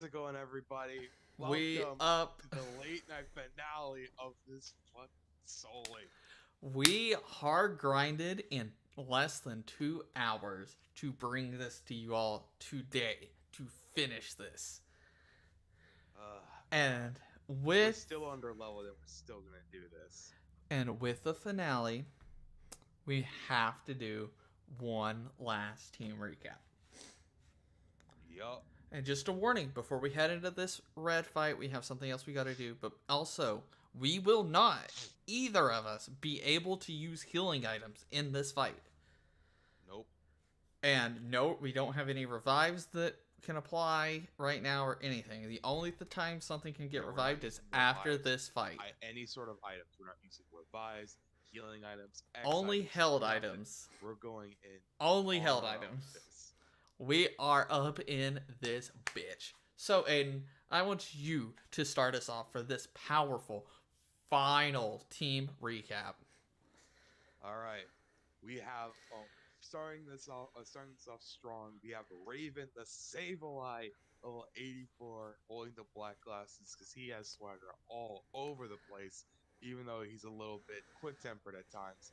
it going, everybody? We Welcome up. to the late night finale of this fucking Solely. We hard grinded in less than 2 hours to bring this to you all today to finish this. God. And We're with still under level, and we're still gonna do this. the finale, we have to do one last team recap. Yup. And just a warning, before we head into this red fight, we have something else we got to do. But also, we will not, either of us, be able to use healing items in this fight. Nope. And no, we don't have any revives that can apply right now or anything. The only time something can get revived is after this fight. Any sort of items. We're not using revives, healing items, Only items, held nothing. items. We're going in. Only held items. We are up in this bitch. So, Aiden, I want you to start us off for this powerful final team recap. All right. We have starting this off strong. We have Raven, the Sableye, level 84, holding the black glasses because he has swagger all over the place, even though he's a little bit quick-tempered at times.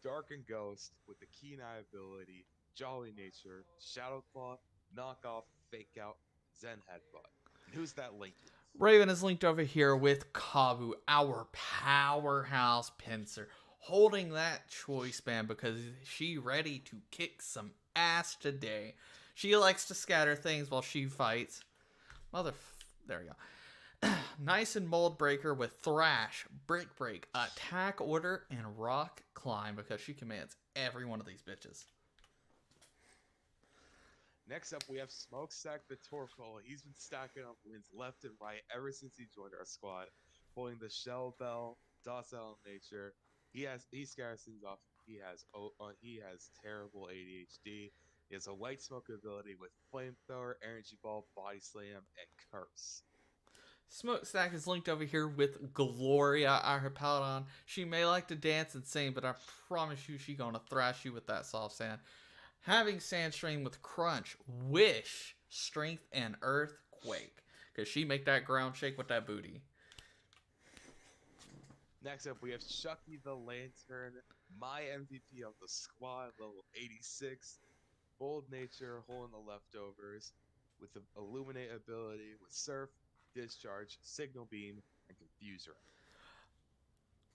Dark and Ghost with the keen eye ability, Jolly Nature, Shadow Claw, Knockoff, Fake Out, Zen Headbutt. And who's that linked with? Raven is linked over here with Kabu, our powerhouse pincer, holding that choice band because she ready to kick some ass today. She likes to scatter things while she fights. There we go. Nice and Mold Breaker with Thrash, Brick Break, Attack Order, and Rock Climb because she commands every one of these bitches. Next up, we have Smokestack the Torkoal. He's been stacking up wins left and right ever since he joined our squad, holding the Shell Bell, Docile Nature. He scares things off. He has terrible ADHD. He has a light smoke ability with Flamethrower, Energy Ball, Body Slam, and Curse. Smokestack is linked over here with Gloria, our paladin. She may like to dance and sing, but I promise you she gonna thrash you with that soft sand. Having Sandstream with Crunch, Wish, Strength, and Earthquake. Because she make that ground shake with that booty. Next up, we have Chucky the Lantern, my MVP of the squad, level 86. Bold Nature, holding the leftovers, with the Illuminate ability, with Surf, Discharge, Signal Beam, and Confuser.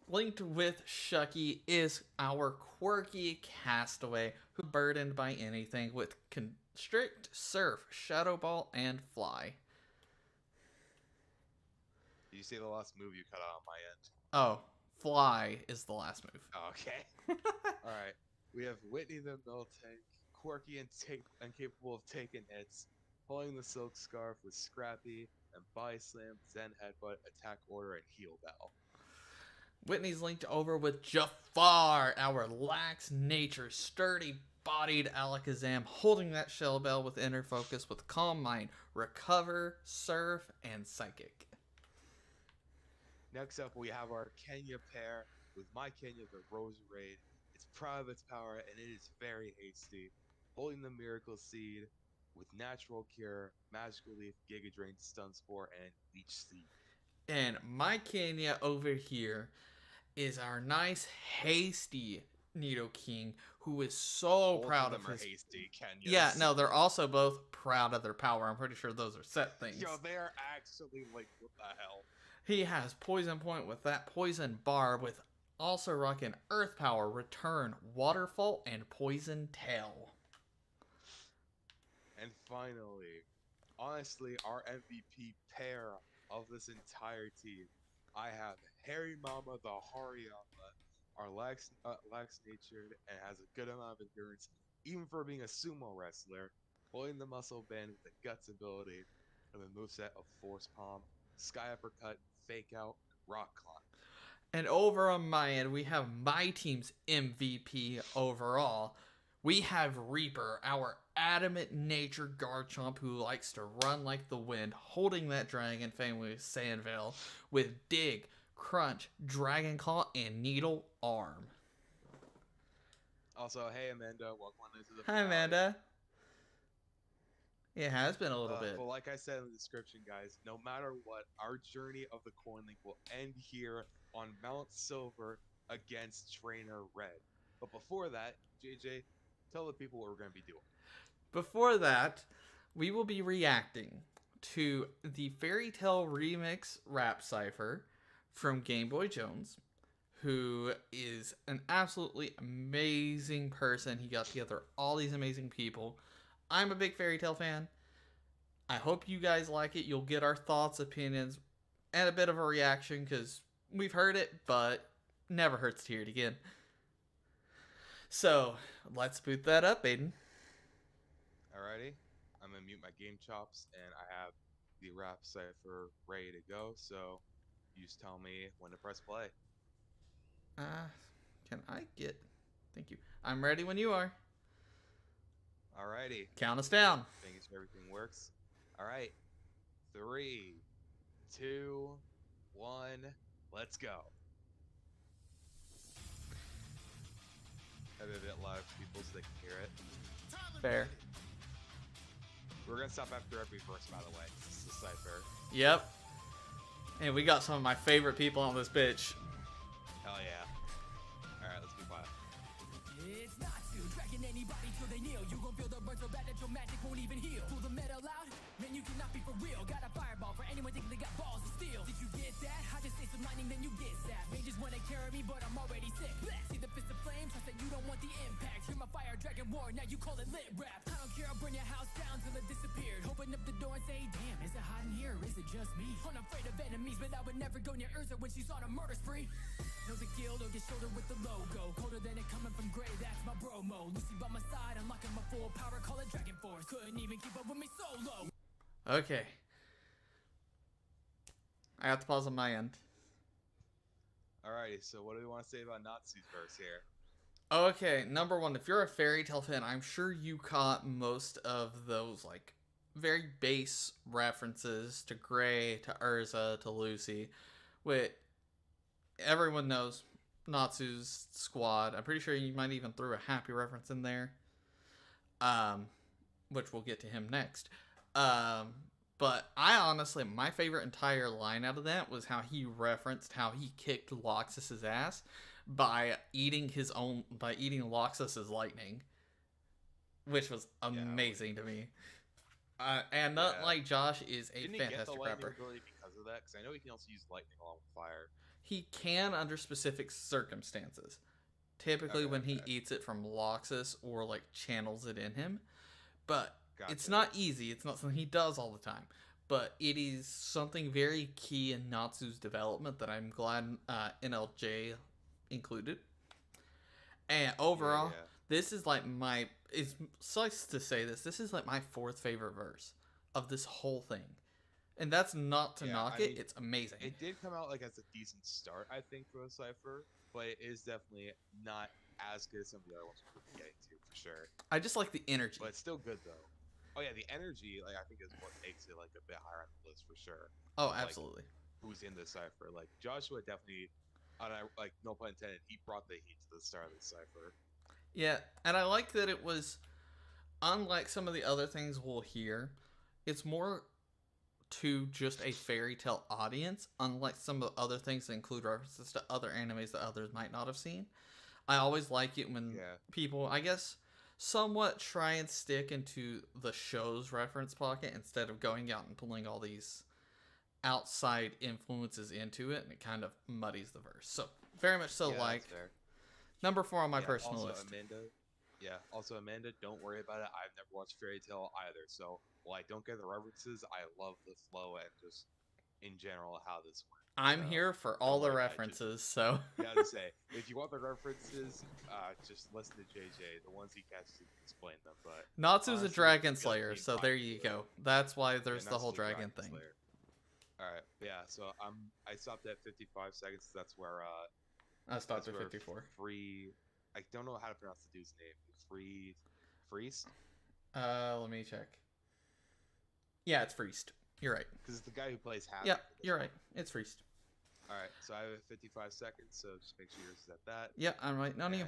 Linked with Shucky is our quirky castaway who burdened by anything with Constrict, Surf, Shadow Ball, and Fly. Did you see the last move you cut out on my end? Oh, Fly is the last move. Okay. Alright. We have Whitney the Miltank, quirky and capable of taking hits, pulling the Silk Scarf with Scrappy, and Body Slam, Zen Headbutt, Attack Order, and Heal Bell. Whitney's linked over with Jafar, our lax nature, sturdy-bodied Alakazam, holding that Shell Bell with Inner Focus with Calm Mind, Recover, Surf, and Psychic. Next up, we have our Kenya pair with my Kenya, the Roserade. It's proud of its power, and it is very hasty, holding the Miracle Seed with Natural Cure, Magical Leaf, Giga Drain, Stun Spore, and Leech Seed. And my Kenya over here is our nice, hasty Nidoking, who is so Both proud of of them his... are hasty Kenyas. Yeah, no, they're also both proud of their power. I'm pretty sure those are set things. Yo, they are actually like, what the hell? He has Poison Point with that Poison Barb, with also rocking Earth Power, Return, Waterfall, and Poison Tail. And finally, honestly, our MVP pair of this entire team. I have Harry Mama the Hariyama, our lax-natured and has a good amount of endurance, even for being a sumo wrestler, holding the muscle band with the guts ability, and the moveset of Force Palm, Sky Uppercut, Fake Out, Rock Climb. And over on my end, we have my team's MVP overall. We have Reaper, our adamant nature Garchomp who likes to run like the wind, holding that Dragon family with Sandvale with Dig, Crunch, Dragon Claw, and Needle Arm. Also, hey Amanda, welcome into the Hi Amanda. It has been a little But bit. like I said in the description, guys, no matter what, our journey of the coin link will end here on Mount Silver against Trainer Red. But before that, JJ, tell the people what we're going to be doing. Before that, we will be reacting to the Fairy Tale Remix rap cipher from Game Boy Jones, who is an absolutely amazing person. He got together all these amazing people. I'm a big Fairy Tale fan. I hope you guys like it. You'll get our thoughts, opinions, and a bit of a reaction because we've heard it, but never hurts to hear it again. So let's boot that up, Aiden. Alrighty, I'm going to mute my game chops and I have the rap cipher ready to go. So you just tell me when to press play. Uh, can I get? Thank you. I'm ready when you are. Alrighty, Count us down. making sure everything works. All right, 3, 2, 1, let's go. Have it a bit loud for people so they can hear it. Fair. We're gonna stop after every verse, by the way. This is the cipher. Yep. And we got some of my favorite people on this bitch. Hell yeah. All right, let's be quiet. It's not you dragging anybody till they kneel. You gon' feel the burn so bad that your magic won't even heal. Pull the metal out, man, you cannot be for real. Got a fireball for anyone thinking they got balls of steel. Did you get that? I just say some lightning, then you get zapped. May just wanna carry me, but I'm already sick. Blech. See the fist of flame, trust that you don't want the impact. Hear my fire dragon war, now you call it lit rap. I don't care, I'll burn your house down till it disappeared. Open up the door and say, damn, is it hot in here or is it just me? Unafraid of enemies, but I would never go near Urza when she's on a murder spree. Know the guild or get shoulder with the logo. Colder than it coming from Gray, that's my bro mode. Lucy by my side, unlocking my full power, call it Dragon Force. Couldn't even keep up with me solo. Okay. I got the pause on my end. Alrighty, so what do we want to say about Natsu's verse here? Okay, number one, if you're a Fairy Tale fan, I'm sure you caught most of those, like, very base references to Gray, to Urza, to Lucy. With everyone knows Natsu's squad. I'm pretty sure you might even throw a Happy reference in there. Which we'll get to him next. But I honestly, my favorite entire line out of that was how he referenced how he kicked Loxus's ass by eating Loxus's lightning, which was amazing to me. And not like Josh is a Didn't he fantastic get the lightning rapper. ability because of that? Because I know he can also use lightning along with fire. He can under specific circumstances. Typically when he eats it from Loxus or like channels it in him. But it's not easy. It's not something he does all the time. But it is something very key in Natsu's development that I'm glad NLJ included. And overall, this is like it sucks to say this is like my fourth favorite verse of this whole thing. And that's not to knock it. It's amazing. It did come out like as a decent start, I think, for the cipher, but it is definitely not as good as some of the other ones we're getting to, for sure. I just like the energy. But it's still good, though. Oh, yeah, the energy, like, I think is what makes it, like, a bit higher on the list, for sure. Oh, absolutely. Like, who's in the cipher. Like, Joshua definitely, like, no pun intended, he brought the heat to the start of the cipher. Yeah, and I like that it was, unlike some of the other things we'll hear, it's more to just a Fairy Tale audience, unlike some of the other things that include references to other animes that others might not have seen. I always like it when people, I guess, somewhat try and stick into the show's reference pocket instead of going out and pulling all these outside influences into it, and it kind of muddies the verse. So, very much so number 4 on my personal list. Also Amanda, don't worry about it. I've never watched Fairy Tale either, so while I don't get the references, I love the flow and just in general how this works. I'm here for all the references, so. Gotta say, if you want the references, just listen to JJ. The ones he catches, he can explain them. But Natsu's a dragon slayer, so there you go. That's why there's the whole dragon thing. All right, yeah. So I stopped at 55 seconds. That's where I stopped at 54. I don't know how to pronounce the dude's name. Freest. Let me check. Yeah, it's Freest. You're right. Because it's the guy who plays Happy. Yeah, you're right. It's Freest. All right, so I have 55 seconds, so just make sure you're set that. Yeah, I'm right. None of you.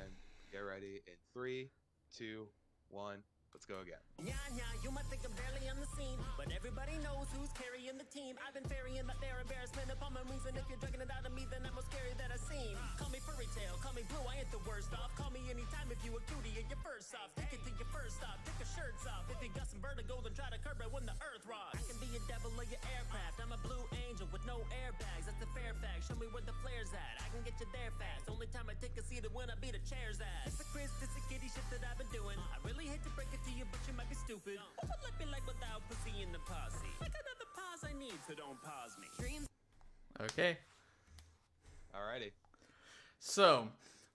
Get ready in 3, 2, 1, Let's go again. Yeah, you might think I'm barely on the scene, but everybody knows who's carrying the team. I've been ferrying that their embarrassment upon my wings, and if you're dragging it out of me, then I'm most scary that I've seen. Call me furry tale, call me blue, I ain't the worst off. Call me anytime if you a cutie and you're first off. Take it to your first stop, take your shirts off. If you got some vertigo, then try to curb it when the earth rocks. I can be a devil of your aircraft, I'm a blue angel with no airbags. That's the fair fact, show me where the flare's at. I can get you there fast, only time I take a seat is when I beat a chair's ass. It's a Chris, it's a kitty shit that I've been doing. I really hate to break it to you, but you might be stupid. What would life be like without pussy in the posse? Like another pause I need, so don't pause me. Dreams. Okay. Alrighty. So,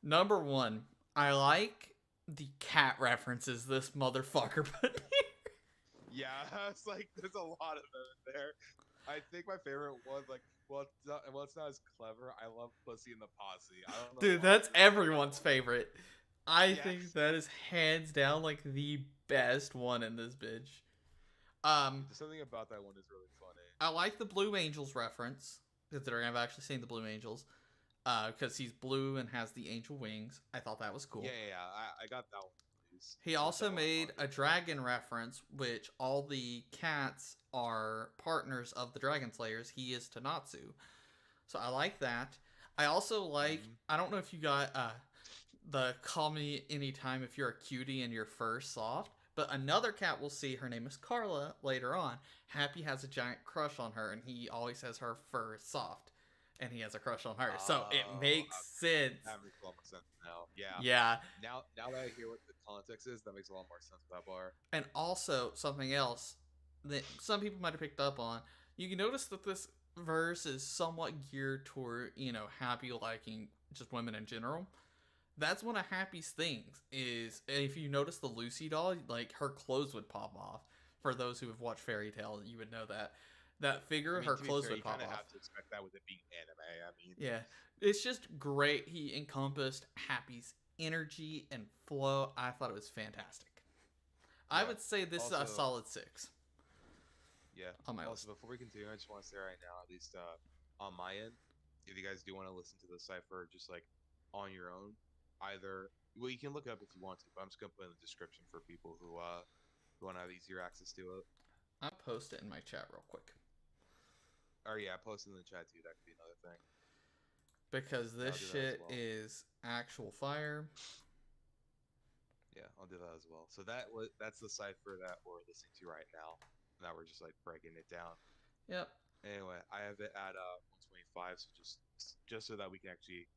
number one, I like the cat references this motherfucker put here. Yeah, it's like there's a lot of them in there. I think my favorite one, like, well, it's not as clever. I love pussy in the posse. I don't know. Dude, why. that's everyone's favorite. I Yes. think that is hands down like the best one in this bitch. There's something about that one is really funny. I like the Blue Angels reference, considering I've actually seen the Blue Angels. Because he's blue and has the angel wings. I thought that was cool. Yeah. I got that one. Please. He also made a dragon reference, which all the cats are partners of the Dragon Slayers. He is Tanatsu. So I like that. I also like, I don't know if you got the call me anytime if you're a cutie and your fur soft, but another cat we'll see, her name is Carla, later on. Happy has a giant crush on her, and he always says her fur is soft. And he has a crush on her. So it makes sense. That makes a lot more sense now. Yeah. Yeah. Now that I hear what the context is, that makes a lot more sense with that bar. And also, something else that some people might have picked up on, you can notice that this verse is somewhat geared toward, Happy liking just women in general. That's one of Happy's things, is if you notice the Lucy doll, like, her clothes would pop off. For those who have watched Fairy Tail, you would know that. That figure, her clothes would pop off. You kind of have to expect that with it being anime. I mean, yeah, it's just great. He encompassed Happy's energy and flow. I thought it was fantastic. Yeah. I would say this is a solid 6. Yeah. On my list. Before we continue, I just want to say right now, at least on my end, if you guys do want to listen to the cipher, just like on your own, well, you can look it up if you want to, but I'm just gonna put in the description for people who want to have easier access to it. I'll post it in my chat real quick. Or yeah, post in the chat too. That could be another thing. Because this shit is actual fire. Yeah, I'll do that as well. So that's the cipher that we're listening to right now. Now we're just like breaking it down. Yep. Anyway, I have it at 125, so just so that we can actually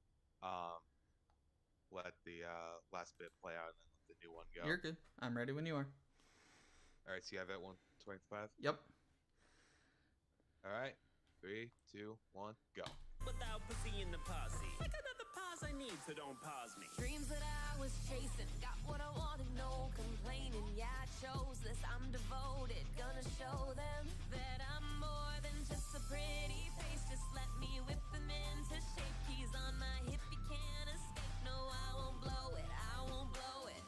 let the last bit play out and then let the new one go. You're good. I'm ready when you are. All right, so you have it at 125. Yep. All right, 3, 2, 1, go. Without pussy in the posse. Like another pause I need, so don't pause me. Dreams that I was chasing, got what I wanted, no complaining. Yeah, I chose this, I'm devoted. Gonna show them that I'm more than just a pretty face. Just let me whip them into shape. Keys on my hip, you can't escape. No, I won't blow it, I won't blow it.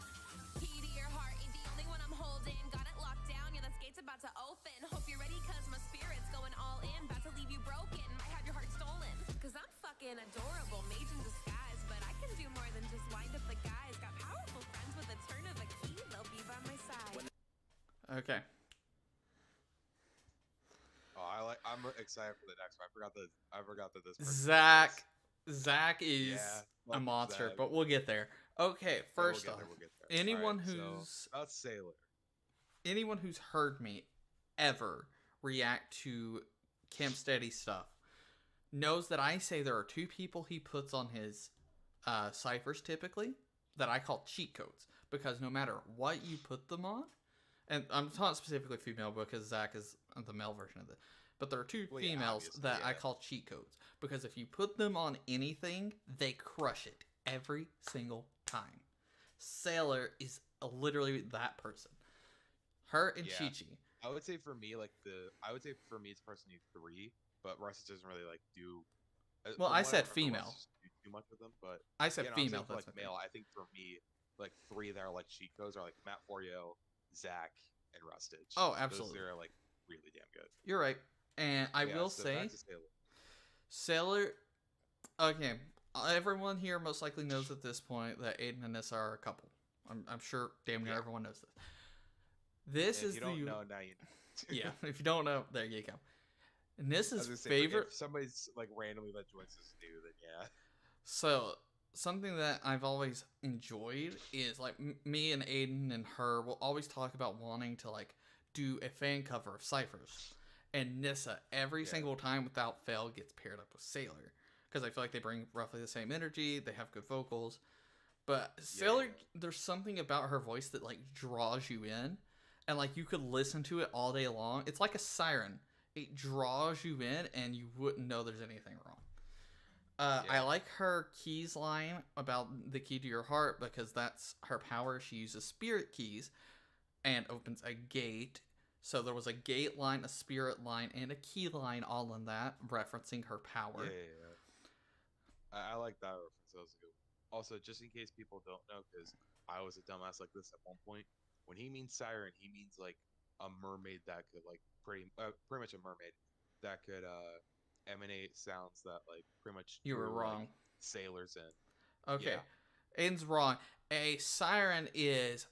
Key to your heart ain't the only one I'm holding. Got it locked down, yeah, this gate's about to open. Hope you're ready, cause my spirit's going all in. About to leave you broken, might have your heart stolen. Cause I'm fucking adorable, mage in disguise. But I can do more than just wind up the guys. Got powerful friends with a turn of a key, they'll be by my side. Okay. Oh, I'm excited for the next one. I forgot that this person Zach is a monster, Zach. But we'll get there. Okay, first off, we'll get there. anyone Right, who's about Sailor. Anyone who's heard me ever react to Camp Steady stuff knows that I say there are 2 people he puts on his ciphers typically that I call cheat codes, because no matter what you put them on, and I'm not specifically female because Zach is the male version of it, but there are 2 females that I call cheat codes, because if you put them on anything, they crush it every single time. Sailor is literally that person. Her and Chi-Chi. I would say for me, it's personally 3, but Russ doesn't really like do. Well, I said female. Do too much with them, but I said female. That's like male. I think for me, like 3 that are like cheat codes are like Matt Forio, Zach, and Rustage. Oh, absolutely. Those are like really damn good. You're right, and I will say, Sailor. Okay, everyone here most likely knows at this point that Aiden and Nissa are a couple. I'm sure damn near everyone knows this. This And if is you don't the know, now you know. yeah. If you don't know, there you go. And this I is was gonna say, favorite. if somebody's like randomly that joins us new, then yeah. So something that I've always enjoyed is like me and Aiden and her will always talk about wanting to like do a fan cover of Cyphers, and Nissa every Yeah. single time without fail gets paired up with Sailor because I feel like they bring roughly the same energy. They have good vocals, but Sailor, Yeah. there's something about her voice that like draws you in, and like you could listen to it all day long. It's like a siren. It draws you in, and you wouldn't know there's anything wrong. I Yeah. like her keys line about the key to your heart because that's her power. She uses spirit keys and opens a gate. So there was a gate line, a spirit line, and a key line all in that, referencing her Yeah. power. Yeah. I like that reference. That was a good one. Also, just in case people don't know, because I was a dumbass like this at one point. When he means siren, he means like a mermaid that could like pretty much a mermaid that could emanate sounds that like pretty much You were drew like wrong. sailors in. Okay, Yeah. Aiden's wrong. A siren is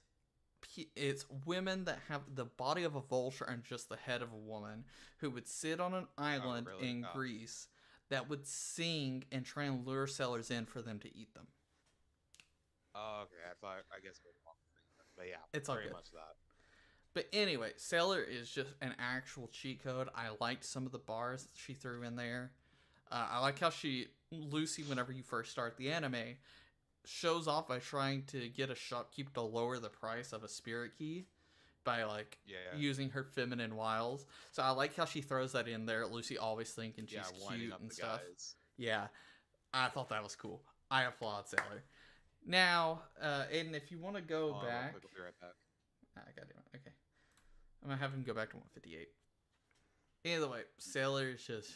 it's women that have the body of a vulture and just the head of a woman who would sit on an Oh, island really? in Oh. Greece that would sing and try and lure sailors in for them to eat them. Oh, okay. I guess we're the wrong thing then. But yeah, It's all very good. much that. But anyway, Sailor is just an actual cheat code. I liked some of the bars that she threw in there. I like how Lucy, whenever you first start the anime, shows off by trying to get a shopkeep to lower the price of a spirit key by like Yeah. using her feminine wiles. So I like how she throws that in there. Lucy always thinking she's Yeah, winding cute up and the stuff. guys. Yeah, I thought that was cool. I applaud Sailor. Now, Aiden, if you want to go Hold on, real back, quick. I'll be right back. I got it. Okay, I'm gonna have him go back to 158. Either way, Sailor is just.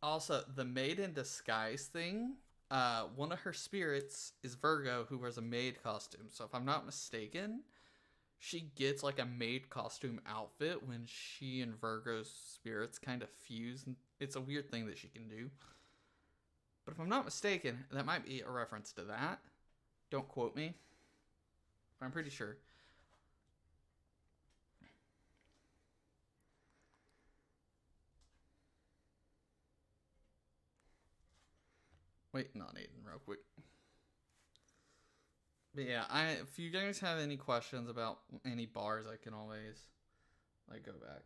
Also, the maid in disguise thing, one of her spirits is Virgo, who wears a maid costume. So if I'm not mistaken, she gets like a maid costume outfit when she and Virgo's spirits kind of fuse. And it's a weird thing that she can do. But if I'm not mistaken, that might be a reference to that. Don't quote me. But I'm pretty sure. Wait, not Aiden, real quick. But yeah, if you guys have any questions about any bars, I can always like go back.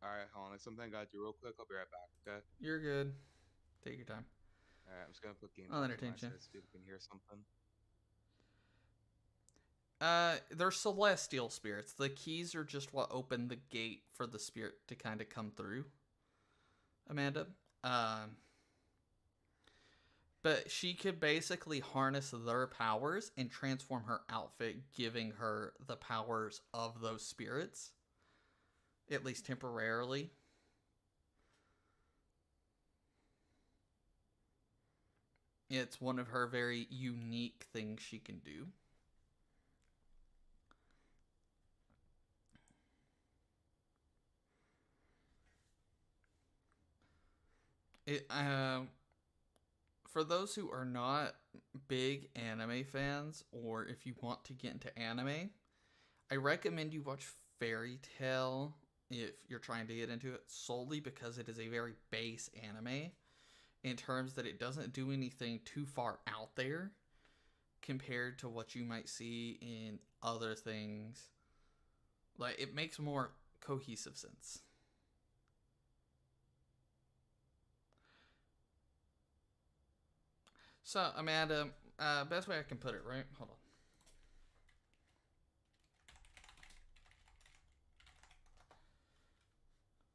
All right, hold on. There's something I gotta do real quick. I'll be right back. Okay. You're good. Take your time. All right. I'm just gonna put game I'll chat on entertain my you. side so people can hear something. They're celestial spirits. The keys are just what open the gate for the spirit to kind of come through. Amanda. But she could basically harness their powers and transform her outfit, giving her the powers of those spirits, at least temporarily. It's one of her very unique things she can do. It for those who are not big anime fans, or if you want to get into anime, I recommend you watch Fairy Tail if you're trying to get into it, solely because it is a very base anime in terms that it doesn't do anything too far out there compared to what you might see in other things. Like, it makes more cohesive sense. So, Amanda, best way I can put it, right? Hold on.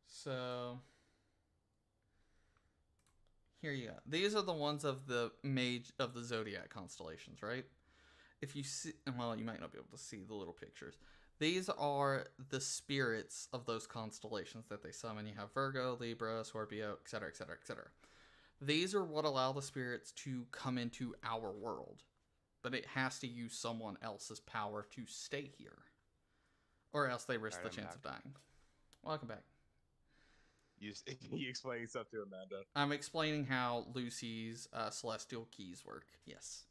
So, here you go. These are the ones of the mage of the zodiac constellations, right? If you see, well, you might not be able to see the little pictures. These are the spirits of those constellations that they summon. You have Virgo, Libra, Scorpio, etc., etc., etc. These are what allow the spirits to come into our world, but it has to use someone else's power to stay here, or else they risk the chance of dying. Welcome back. You explaining stuff to Amanda. I'm explaining how Lucy's celestial keys work. Yes.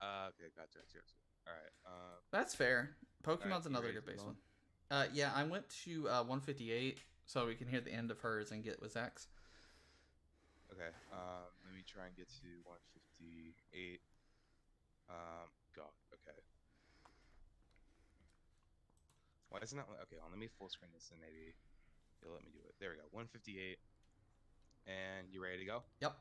Okay, gotcha. All right. That's fair. All right, Pokemon's you another ready good to base move one. on? Yeah, I went to 158 so we can hear the end of hers and get with Zach's. Okay. Let me try and get to 158. God. Okay. Why isn't that? Okay, let me full screen this and maybe it'll let me do it. There we go. 158. And you ready to go? Yep.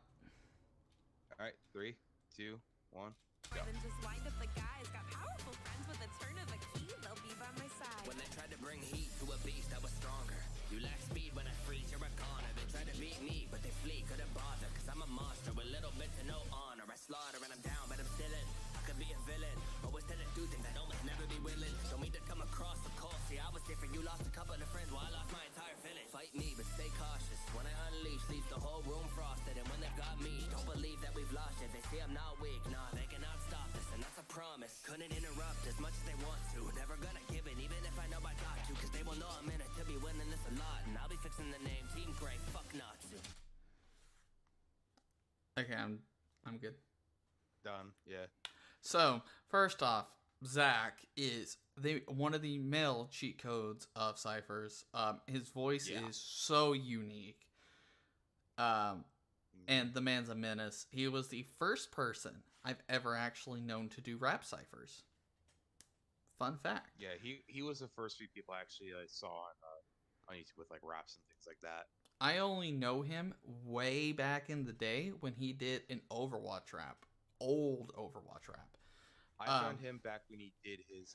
All right. 3, 2, 1. Go. Then just wind up the guys. Got powerful friends with a turn of a key. They'll be by my side. When they tried to bring heat to a beast that was stronger. You lack speed when I freeze, you're a goner. They tried to beat me, but they flee, couldn't bother. Cause I'm a monster with little bit to no honor. I slaughter and I'm down, but I'm still in. I could be a villain, always tend to do things I'd almost never be willing. Don't mean to come across the cold. See, I was different, you lost a couple of friends while I lost my entire feeling. Fight me, but stay cautious. When I unleash, leaves the whole room frosted. And when they've got me, don't believe that we've lost it. They see I'm not weak, nah, they cannot stop this. And that's a promise, couldn't interrupt as much as they want to. Never gonna give in, even if I know I got to. Cause they will know I'm in it to be winning this a lot. And I'll be fixing the name, Team Grey, fuck Natsu. Okay, I'm good. Done. Yeah. So, first off, Zach is one of the male cheat codes of ciphers. His voice Yeah. is so unique. And the man's a menace. He was the first person I've ever actually known to do rap ciphers. Fun fact. Yeah, he was the first few people I actually saw on YouTube with like raps and things like that. I only know him way back in the day when he did an Overwatch rap. Old Overwatch rap. I found him back when he did his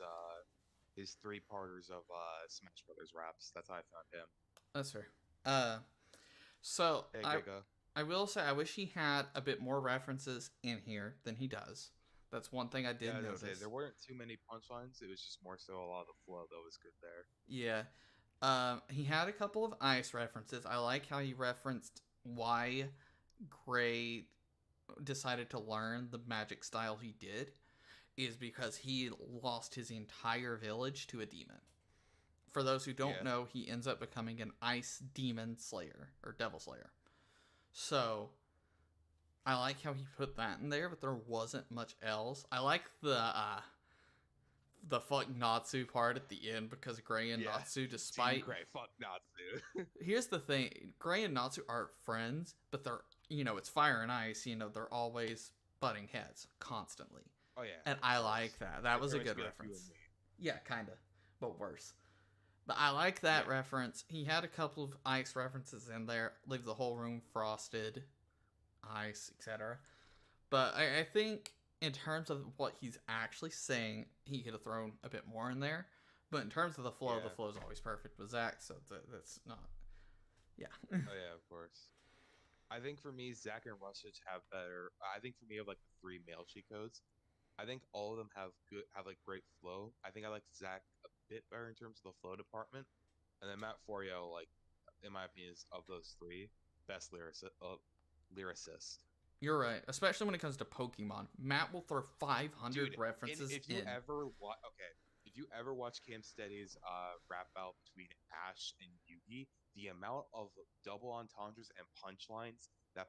3-parters of Smash Brothers raps. That's how I found him. That's fair. So Hey, go. I will say I wish he had a bit more references in here than he does. That's one thing I did Yeah, notice. there weren't too many punchlines. It was just more so a lot of the flow that was good there. Yeah. He had a couple of ice references. I like how he referenced why Gray decided to learn the magic style he did is because he lost his entire village to a demon. For those who don't know, he ends up becoming an ice demon slayer or devil slayer. So I like how he put that in there, but there wasn't much else. I like the fuck Natsu part at the end because Gray and Natsu, despite Team Gray, fuck Natsu. Here's the thing, Gray and Natsu aren't friends, but they're, it's fire and ice, they're always butting heads constantly. Oh yeah. And I like that. That was a good reference. Yeah, kind of, but worse. But I like that reference. He had a couple of ice references in there. Leave the whole room frosted, ice, etc. But I think in terms of what he's actually saying, he could have thrown a bit more in there. But in terms of the flow is always perfect with Zach, so that's not... Yeah. Oh yeah, of course. I think for me, Zach and Rustage have better... I think for me, of like the 3 male cheat codes, I think all of them have like great flow. I think I like Zach a bit better in terms of the flow department. And then Matt Forio, like, in my opinion, is of those 3, best lyricist. You're right, especially when it comes to Pokemon. Matt will throw 500 references if you ever watch Cam Steady's rap battle between Ash and Yugi, the amount of double entendres and punchlines that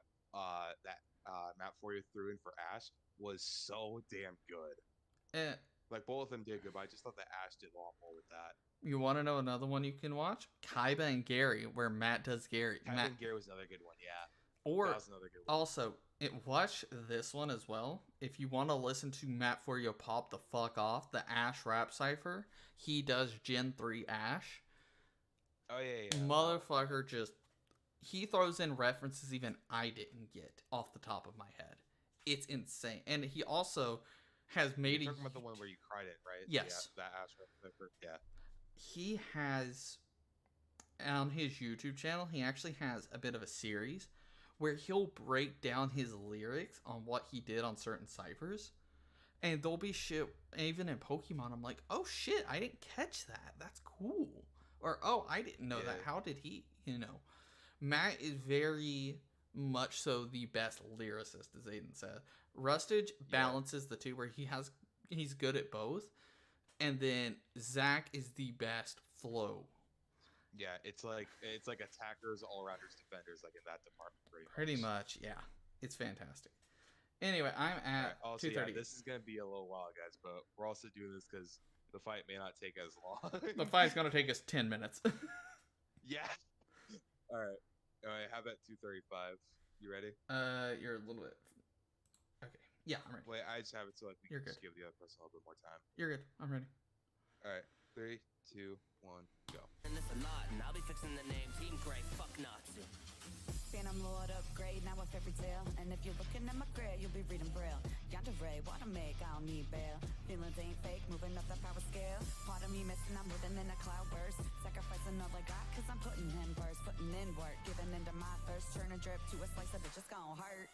Matt Fourier threw in for Ash was so damn good. Like both of them did good, but I just thought that Ash did a lot more with that. You want to know another one you can watch? Kaiba and Gary, where Matt does Gary. Kaiba and Gary was another good one, yeah. Or that was another good one. Also, watch this one as well. If you want to listen to Matt Forio pop the fuck off, the Ash rap cipher, he does Gen 3 Ash. Oh, yeah. Motherfucker he throws in references even I didn't get off the top of my head. It's insane. And he also has made You're talking about the one where you cried it, right? Yes. Yeah, that Ash rap cipher, yeah. He has, on his YouTube channel, he actually has a bit of a series where he'll break down his lyrics on what he did on certain ciphers. And there'll be shit, even in Pokemon, I'm like, oh shit, I didn't catch that. That's cool. Or, oh, I didn't know that. How did he, Matt is very much so the best lyricist, as Aiden said. Rustage balances the two where he's good at both. And then Zach is the best flow. Yeah, it's like attackers, all rounders, defenders, like in that department, Pretty much, yeah. It's fantastic. Anyway, I'm All at right. Also, yeah, 2:30. this is gonna be a little while, guys, but we're also doing this because the fight may not take as long. The fight's gonna take us 10 minutes. Yeah. All right. All right. How about 2:35? You ready? You're a little bit. Okay. Yeah, I'm ready. Wait, I just have it so like we You're can just good. give the other person a little bit more time. You're good. I'm ready. All right. 3, 2, 1, go. And this a lot, and I'll be fixing the name Team Grey, fuck Nazi. Phantom Lord upgrade, now a fairy tale. And if you're looking at my grave, you'll be reading Braille. Yandere, what I make, I don't need bail. Feelings ain't fake, moving up the power scale. Part of me missing, I'm living in a cloud burst. Sacrificing all I got, cause I'm putting in first. Putting in work, giving into my thirst. Turn a drip to a slice of it, just gon' hurt.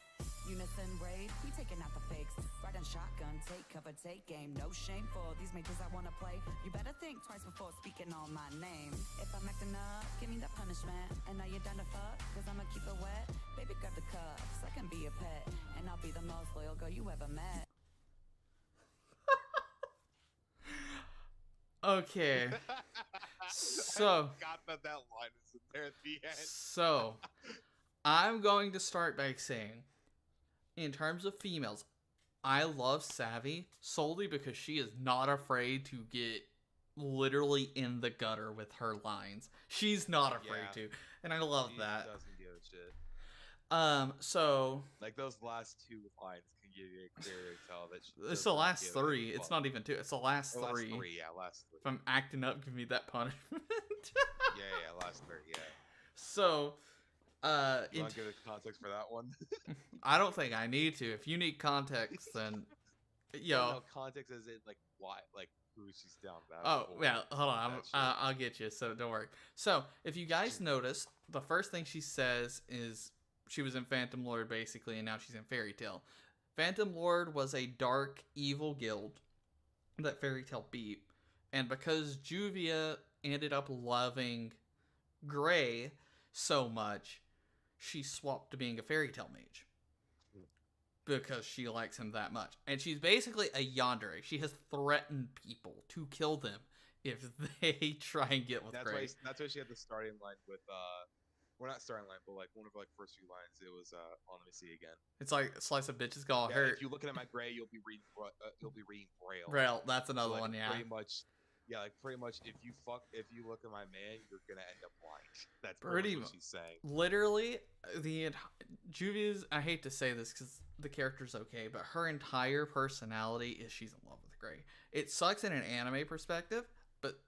Unison raid, we taking out the fakes. Riding shotgun, take cover, take game. No shame for these mages I wanna play. You better think twice before speaking on my name. If I'm acting up, give me the punishment. And now you're done to fuck, cause I'ma keep it wet. Baby, grab the cuffs, I can be a pet. And I'll be the most loyal girl you ever met. Okay. So. I forgot that line is in there at the end. So, I'm going to start by saying, in terms of females, I love Savvy solely because she is not afraid to get literally in the gutter with her lines. She's not afraid Yeah. to, and I love She that. doesn't give a shit. So Like those last 2 lines can give you a clear tell that. it's the last 3. It's not even 2. It's the last Or 3. Last 3, yeah, last 3. If I'm acting up, give me that punishment. Yeah, last 3, yeah. So, You want to give the context for that one? I don't think I need to. If you need context, then No, context is it like why, like who she's down bad. Oh, for, yeah, hold on. that shit. I'll get you, so don't worry. So, if you guys notice, the first thing she says is she was in Phantom Lord, basically, and now she's in Fairy Tail. Phantom Lord was a dark, evil guild that Fairy Tail beat. And because Juvia ended up loving Gray so much, she swapped to being a Fairy Tail mage. Because she likes him that much. And she's basically a yandere. She has threatened people to kill them if they try and get with Gray. That's why she had the starting line with well, not starting line, but like one of her like first few lines. It was let me see again. It's like slice of bitches gonna hurt. If you're looking at my Gray, you'll be reading Braille. Braille, that's another like, one, yeah. Pretty much. Yeah, like pretty much. If you look at my man, you're gonna end up blind. That's pretty much what she's saying. Literally, Juvia's. I hate to say this because the character's okay, but her entire personality is she's in love with Gray. It sucks in an anime perspective, but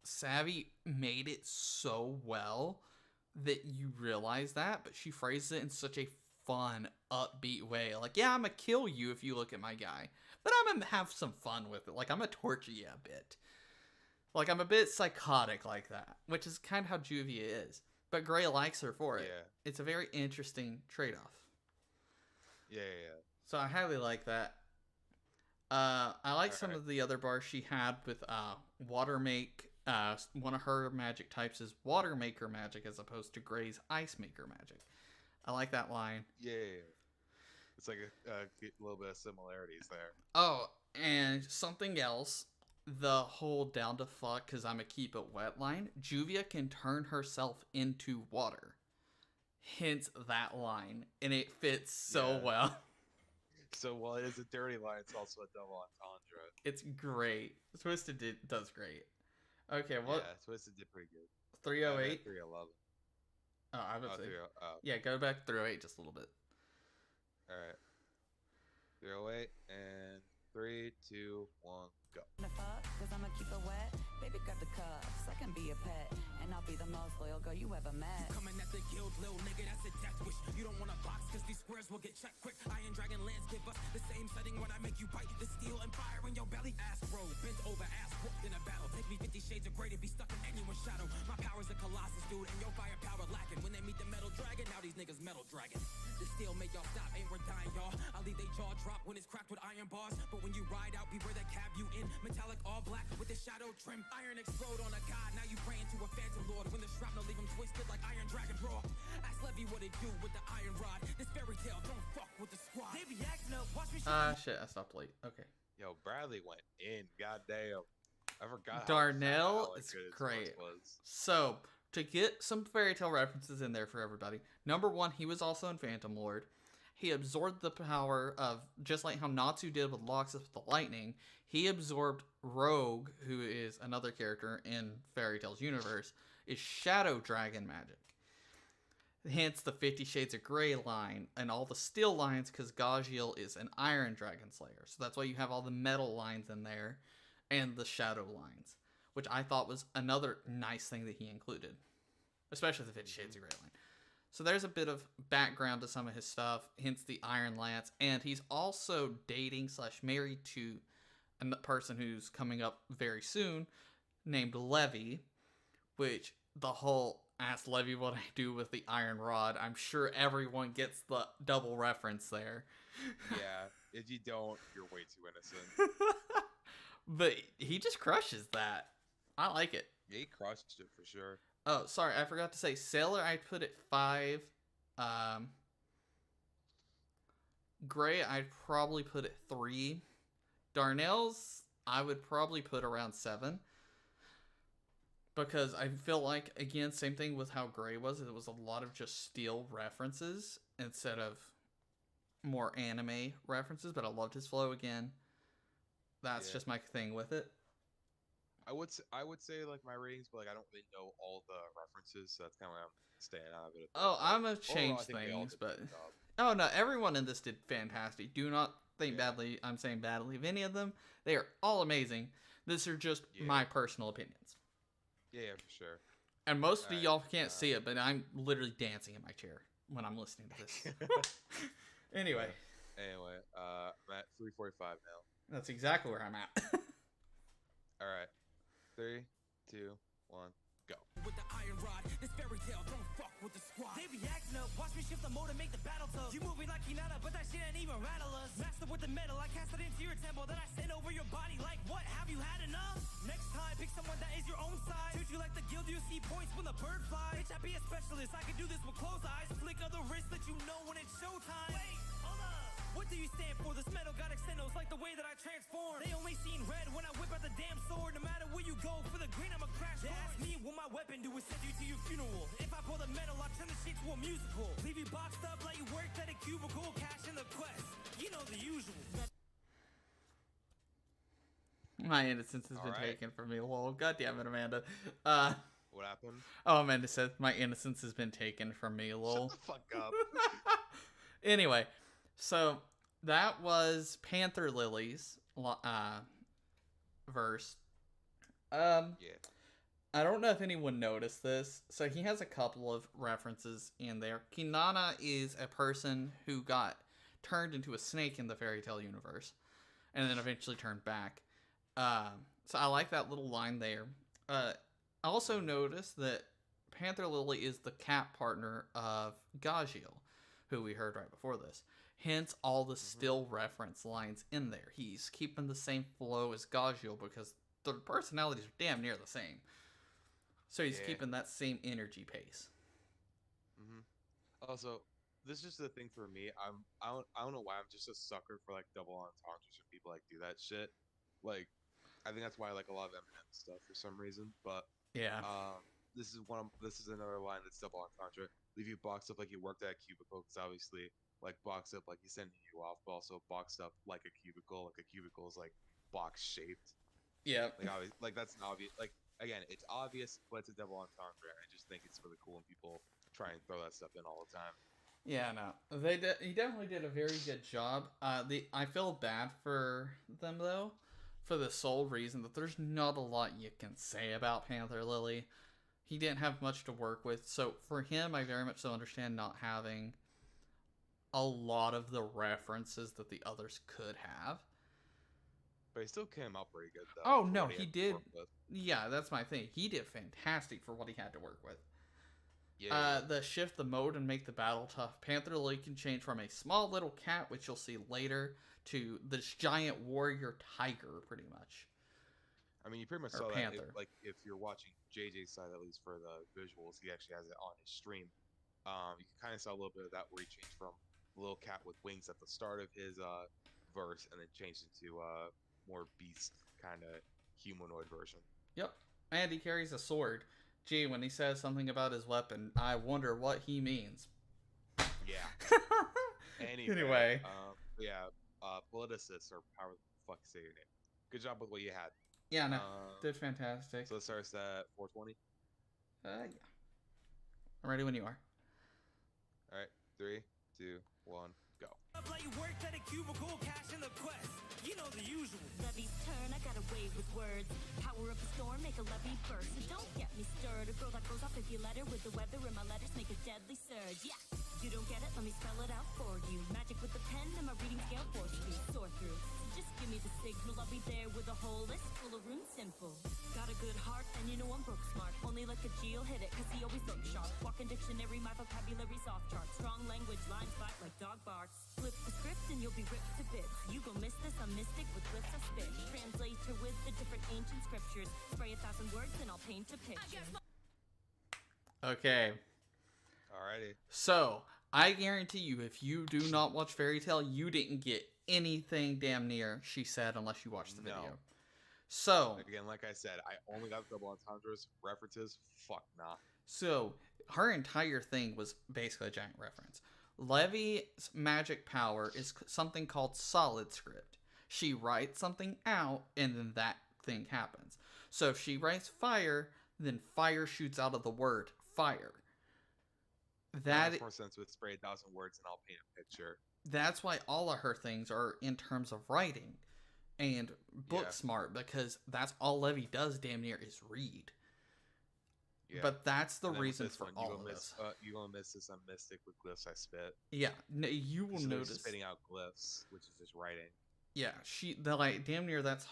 Savvy made it so well that you realize that. But she phrases it in such a fun, upbeat way. Like, yeah, I'm gonna kill you if you look at my guy, but I'm gonna have some fun with it. Like, I'm gonna torture you a bit. Like, I'm a bit psychotic like that, which is kind of how Juvia is. But Gray likes her for it. Yeah. It's a very interesting trade-off. Yeah. So I highly like that. I like some Alright. of the other bars she had with Water Make. One of her magic types is Water Maker magic as opposed to Gray's Ice Maker magic. I like that line. Yeah. It's like a little bit of similarities there. Oh, and something else. The whole down to fuck because I'm a keep it wet line. Juvia can turn herself into water. Hence that line. And it fits so Yeah. well. So while it is a dirty line, it's also a double entendre. It's great. Twisted does great. Okay, well, Yeah, Twisted did pretty good. 308. 311. Oh, I would Oh, say. 30, oh, Yeah, go back 308 just a little bit. all right. 308 and 3, 2, 1, go. The fuck, cause I'ma keep it wet. Baby, grab the cuffs, I can be a pet. And I'll be the most loyal girl you ever met. Coming at the guild, little nigga, that's a death wish. You don't want to box, cause these squares will get checked quick. Iron Dragon lands give us the same setting when I make you bite the steel and fire in your belly. Ass roll, bent over, ass whooped in a battle. Take me 50 shades of gray to be stuck in anyone's shadow. My power's a colossus, dude, and your firepower lacking. When they meet the metal dragon, now these niggas metal dragon. The steel make y'all stop, ain't we're dying, y'all. I'll leave they jaw drop when it's cracked with iron bars. But when you ride out, beware they cab you in. Metallic all black with the shadow trim. Iron explode on a god, now you praying to a phantom lord. When the shrapnel leave him twisted like Iron Dragon raw. Ask Levy what it do with the iron rod. This fairy tale don't fuck with the squad. They be acting up, watch me Shit, I stopped late. Okay. Yo, Bradley went in. Goddamn. I forgot. Darnell how is good his great. voice was. So, to get some fairy tale references in there for everybody. Number one, he was also in Phantom Lord. He absorbed the power of, just like how Natsu did with Loxus with the lightning, he absorbed Rogue, who is another character in Fairy Tale's universe, is shadow dragon magic. Hence the 50 Shades of Grey line and all the steel lines, because Gajiel is an Iron Dragon Slayer. So that's why you have all the metal lines in there and the shadow lines, which I thought was another nice thing that he included, especially the 50 Shades of Grey line. So there's a bit of background to some of his stuff, hence the Iron Lance, and he's also dating / married to a person who's coming up very soon named Levi, which the whole ask Levi what I do with the iron rod. I'm sure everyone gets the double reference there. Yeah, if you don't, you're way too innocent. But he just crushes that. I like it. Yeah, he crushed it for sure. Oh, sorry, I forgot to say Sailor I'd put at 5. Gray I'd probably put at 3. Darnell's I would probably put around 7. Because I feel like, again, same thing with how Gray was. It was a lot of just steel references instead of more anime references. But I loved his flow again. That's just my thing with it. I would say like my ratings, but like I don't really know all the references, so that's kind of why I'm staying out of it. Oh, I'm gonna change things, but oh no, everyone in this did fantastic. Do not think badly. I'm saying badly of any of them. They are all amazing. These are just my personal opinions. Yeah, for sure. And most of y'all can't see it, but I'm literally dancing in my chair when I'm listening to this. Anyway, I'm at 3:45 now. That's exactly where I'm at. All right, 3, 2, 1, go. With the iron rod, this fairy tale don't fuck with the squad. They be acting up, watch me shift the mode and make the battle tough. You moving like Hinata, but that shit ain't even rattle us. Master with the metal, I cast it into your temple, then I send over your body like what? Have you had enough? Next time, pick someone that is your own size. Shoot you like the guild, you see points when the bird flies. Bitch, I be a specialist, I can do this with closed eyes. Flick of the wrist, let you know when it's showtime. Wait, hold up. What do you stand for? This metal got extendos like the way that I transform. They only seen red when I whip out the damn sword. No matter where you go, for the green I'ma crash. They ask me what my weapon do is send you to your funeral. If I pull the metal, I'll turn the shit to a musical. Leave you boxed up like you worked at a cubicle. Cash in the quest, you know the usual. My innocence has been taken from me. Lol. God damn it, Amanda. What happened? Oh, Amanda said my innocence has been taken from me. Lol. Shut the fuck up. Anyway, so that was Panther Lily's verse. I don't know if anyone noticed this. So he has a couple of references in there. Kinana is a person who got turned into a snake in the fairy tale universe, and then eventually turned back. So I like that little line there. I also noticed that Panther Lily is the cat partner of Gajiel, who we heard right before this. Hence all the still reference lines in there. He's keeping the same flow as Gajiel because the personalities are damn near the same. So he's keeping that same energy pace. Also, this is just the thing for me. I don't know why I'm just a sucker for like double entendres when people like do that shit. Like, I think that's why I like a lot of Eminem stuff for some reason. But this is another line that's double entendre. Leave you boxed up like you worked at a cubicle, because obviously, like boxed up like he's sending you off, but also boxed up like a cubicle. Like a cubicle is like box shaped. Yeah. Like that's an obvious. Like again, it's obvious, but it's a double entendre. I just think it's really cool when people try and throw that stuff in all the time. Yeah, no, he definitely did a very good job. I feel bad for them though, for the sole reason that there's not a lot you can say about Panther Lily. He didn't have much to work with, so for him, I very much so understand not having a lot of the references that the others could have. But he still came out pretty good, though. Oh, no, he did. Yeah, that's my thing. He did fantastic for what he had to work with. Yeah. The shift the mode and make the battle tough. Panther Lily can change from a small little cat, which you'll see later, to this giant warrior tiger, pretty much. I mean, you pretty much saw that, if you're watching JJ's side, at least for the visuals, he actually has it on his stream. You kind of saw a little bit of that where he changed from a little cat with wings at the start of his verse, and then changed into more beast kind of humanoid version. Yep, and he carries a sword. Gee, when he says something about his weapon, I wonder what he means. Yeah. Anyway. Yeah. Politicist or however the fuck you say your name. Good job with what you had. Yeah, no. Did fantastic. So it starts at 420. Yeah. I'm ready when you are. All right. 3, 2, 1, go. Like you worked at a cubicle, cash in the quest. You know the usual. Levy's turn, I got a way with words. Power up a storm, make a levy burst. So don't get me stirred. A girl that goes off if you let her with the weather in my letters make a deadly surge. Yeah, you don't get it, let me spell it out for you. Magic with the pen and my reading scale force you soar through. So just give me the signal, I'll be there with a whole list full of runes simple. Got a good heart and you know I'm book smart. Only like a G'll hit it cause he always looks sharp. Walking dictionary, my vocabulary's off chart. Strong language, lines bite like dog barks. Flip the script and you'll be ripped to bits. You gon' miss this, I'm mystic with glyphs I spit. Translator with the different ancient scriptures. Spray 1,000 words and I'll paint a picture. Okay. Alrighty. So, I guarantee you, if you do not watch Fairy Tail, you didn't get anything damn near she said unless you watched the video. So, again, like I said, I only got double entendres, references, fuck nah. So, her entire thing was basically a giant reference. Levy's magic power is something called solid script. She writes something out, and then that thing happens. So, if she writes fire, then fire shoots out of the word fire. That makes more sense with spray 1,000 words and I'll paint a picture. That's why all of her things are in terms of writing and book smart, because that's all Levy does damn near is read. Yeah. But that's the reason for all of this. You gonna miss this on Mystic with glyphs I spit. Yeah, no, you will notice spitting out glyphs, which is just writing. Yeah, damn near that's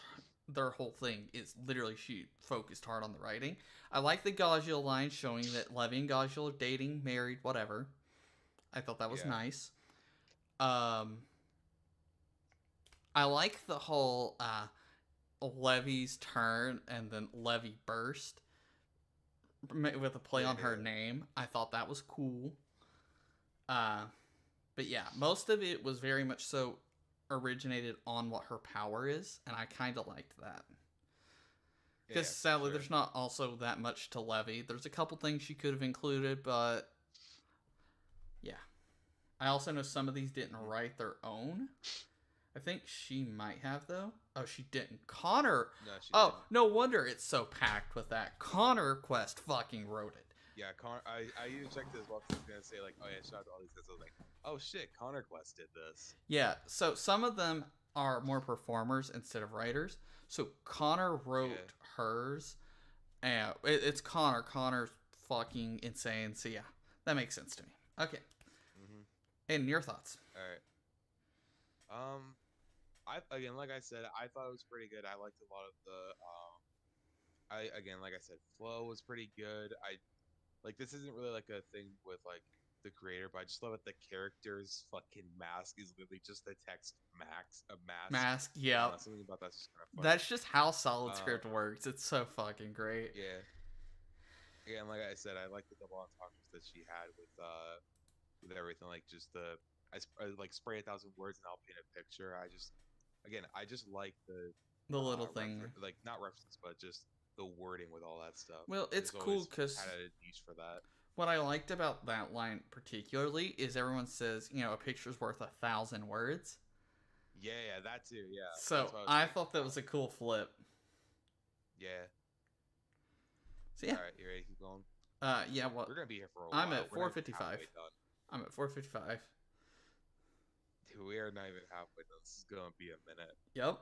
their whole thing is literally she focused hard on the writing. I like the Gajil line showing that Levy and Gajil are dating, married, whatever. I thought that was nice. I like the whole Levy's turn and then Levy burst with a play on her name. I thought that was cool. But yeah, most of it was very much so originated on what her power is, and I kind of liked that. Because sadly, there's not also that much to Levy. There's a couple things she could have included, but yeah. I also know some of these didn't write their own. I think she might have, though. Oh, she didn't. Connor. No, she didn't. No wonder it's so packed with that. Connor Quest fucking wrote it. Yeah, Connor. I even checked this while I was gonna say like, oh yeah, shout out to all these guys. I was like, oh shit, Connor Quest did this. Yeah. So some of them are more performers instead of writers. So Connor wrote hers, and it's Connor. Connor's fucking insane. So yeah, that makes sense to me. Okay. And your thoughts? All right. Again, like I said, I thought it was pretty good. I liked a lot of the like I said, flow was pretty good. This isn't really like a thing with like the creator, but I just love that the character's fucking mask is literally just the text mask. Yeah. Something about that's just kind of funny. That's just how solid script works. It's so fucking great. Yeah. Again, like I said, I like the double entendres that she had with everything, like just I like spray 1,000 words and I'll paint a picture. I just like the little thing, like not references, but just the wording with all that stuff. Well, it's cool because had a niche for that. What I liked about that line particularly is everyone says, a picture's worth 1,000 words. Yeah, that too. Yeah. So I thought that was a cool flip. Yeah. So yeah. All right, you ready to keep going? Yeah. Well, we're gonna be here for a while. I'm at 4:55. I'm at 4:55. Dude, we are not even halfway done. This is gonna be a minute. Yep.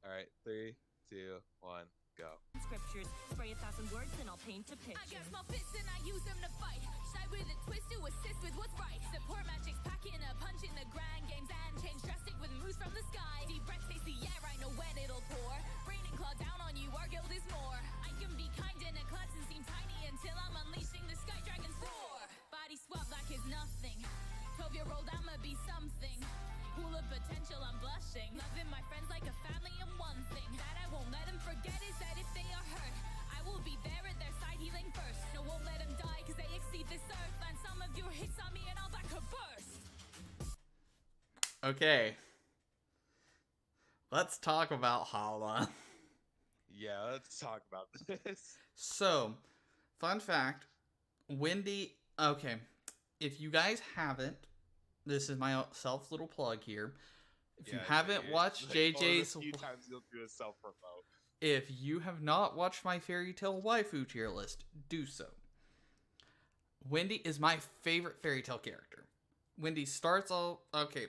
All right, 3, 2, 1, go. Scriptures, spray 1,000 words and I'll paint a picture. I got small fists and I use them to fight. Shy with a twist to assist with what's right. Support magic's packing a punch in the grind. Games and change drastic with moves from the sky. Deep breath, taste the air, I know when it'll pour. Rain and claw down on you, our guild is more. I can be kind in a class and seem tiny until I'm unleashing the sky dragon's roar. Body swap like it's nothing. 12-year-old, I'ma be something. Pool of potential, I'm blushing. Loving my friends like a family, and one thing that I won't let them forget is that if they are hurt, I will be there at their side healing first. No, won't let them die cause they exceed this earth. And some of your hits on me and all that could burst. Okay. Let's talk about Hala. Yeah, let's talk about this. So, fun fact, Wendy. Okay, if you guys haven't, this is my self little plug here. If you Yeah, haven't watched like one of the JJ's, few times you'll do a self promote. if you have not watched my fairy tale waifu tier list, do so. Wendy is my favorite fairy tale character. Wendy starts all okay.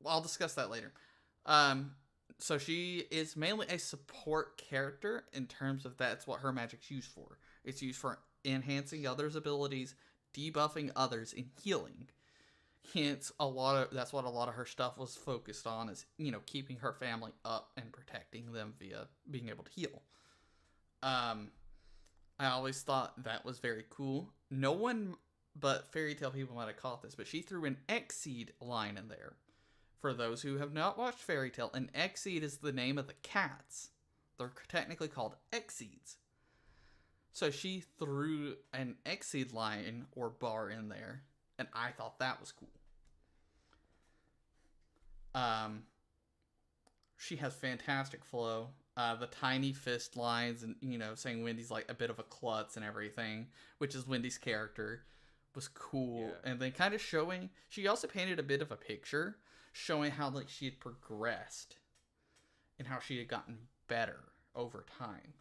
I'll discuss that later. So she is mainly a support character in terms of that's what her magic's used for. It's used for enhancing others' abilities, debuffing others, and healing. Hence, that's what a lot of her stuff was focused on is keeping her family up and protecting them via being able to heal. I always thought that was very cool. No one but fairy tale people might have caught this, but she threw an Exceed line in there. For those who have not watched Fairy Tale, an Exceed is the name of the cats. They're technically called Exceeds. So she threw an Exceed line or bar in there, and I thought that was cool. She has fantastic flow. The tiny fist lines and, saying Wendy's like a bit of a klutz and everything, which is Wendy's character, was cool. Yeah. And then kind of showing, she also painted a bit of a picture showing how like she had progressed and how she had gotten better over time.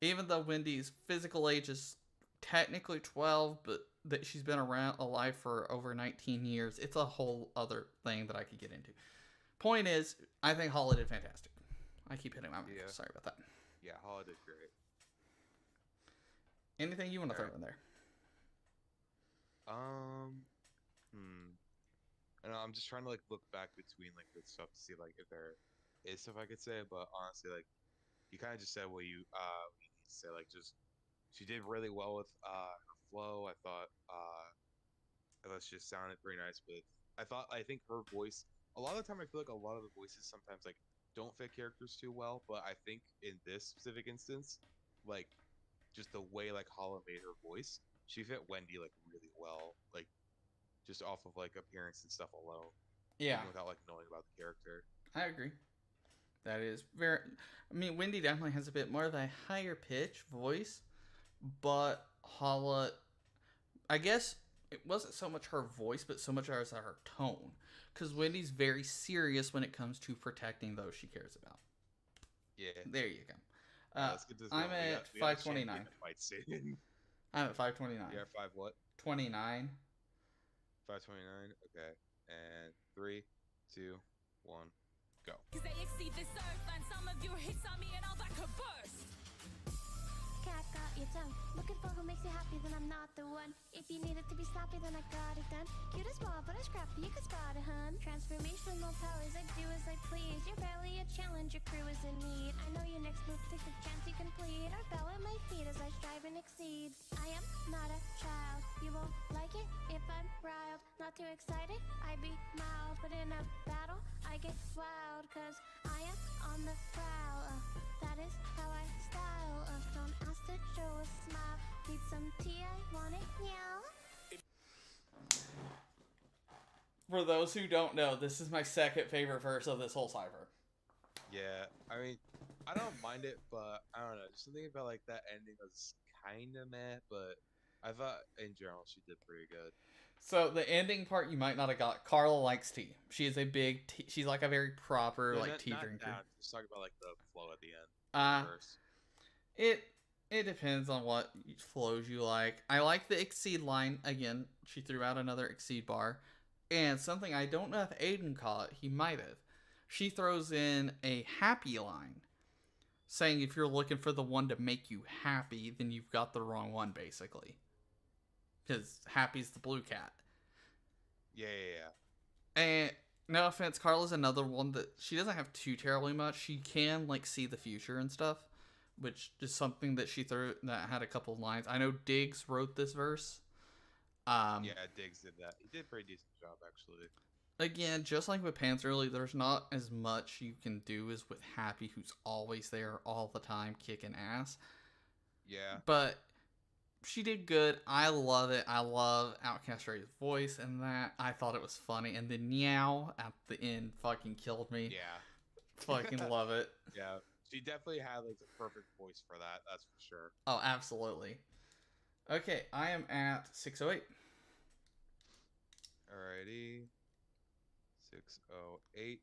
Even though Wendy's physical age is technically 12, but that she's been alive for over 19 years, it's a whole other thing that I could get into. Point is, I think Holly did fantastic. I keep hitting my mic. Yeah. Sorry about that. Yeah, Holly did great. Anything you want to throw in there? And I'm just trying to like look back between like the stuff to see like if there is stuff I could say, but honestly, like you kind of just said what you need to say. Like just she did really well with her flow. I thought she just sounded pretty nice. But I think her voice. A lot of the time, I feel like a lot of the voices sometimes like don't fit characters too well. But I think in this specific instance, like just the way like Hollow made her voice, she fit Wendy like really well. Like just off of like appearance and stuff alone. Yeah, Even without like knowing about the character. I agree. That is very. I mean, Wendy definitely has a bit more of a higher pitch voice, but Hala, I guess it wasn't so much her voice, but so much as her tone. Because Wendy's very serious when it comes to protecting those she cares about. Yeah. There you go. Let's get this I'm going. at 529. Fight soon. I'm at 529. You're at 5 what? 29. 529. Okay. And 3, 2, 1, go. Cause they exceed this earth, and some of your hits on me and all that could burst. Cat got your tongue. Looking for who makes you happy, then I'm not the one. If you need it to be snappy, then I got it done. Cute as small, but I'm scrappy, you can spot a hun. Transformational powers, I do as I please. You're barely a challenge, your crew is in need. I know your next move, take the chance you complete. Or bow at my feet as I strive and exceed. I am not a child, you won't like it if I'm riled. Not too excited, I be mild. But in a battle, I get wild. Cause I am on the prowl. That is how I style. Don't ask to show a smile. Need some tea, I want it now. For those who don't know, this is my second favorite verse of this whole cipher. Yeah. I mean, I don't mind it, but I don't know. Just something about like that ending was kind of meh, but I thought in general she did pretty good. So the ending part you might not have got. Carla likes tea. She is a big tea. She's like a very proper No, tea not drinker. that. Just talking about like the flow at the end. Verse. It depends on what flows you like. I like the Exceed line. Again, she threw out another Exceed bar. And something I don't know if Aiden caught, he might have. She throws in a happy line. Saying if you're looking for the one to make you happy, then you've got the wrong one, basically. Because happy's the blue cat. Yeah. And no offense, Carla's another one that she doesn't have too terribly much. She can like see the future and stuff, which is something that she threw that had a couple of lines. I know Diggs wrote this verse. Yeah, Diggs did that. He did a pretty decent job actually. Again, just like with Pants early, there's not as much you can do as with Happy, who's always there all the time kicking ass. Yeah. But she did good. I love it. I love Outcast Ray's voice and that. I thought it was funny. And the meow at the end fucking killed me. Yeah. Fucking love it. Yeah. She definitely had like the perfect voice for that. That's for sure. Oh, absolutely. Okay, I am at 608. Alrighty. 608.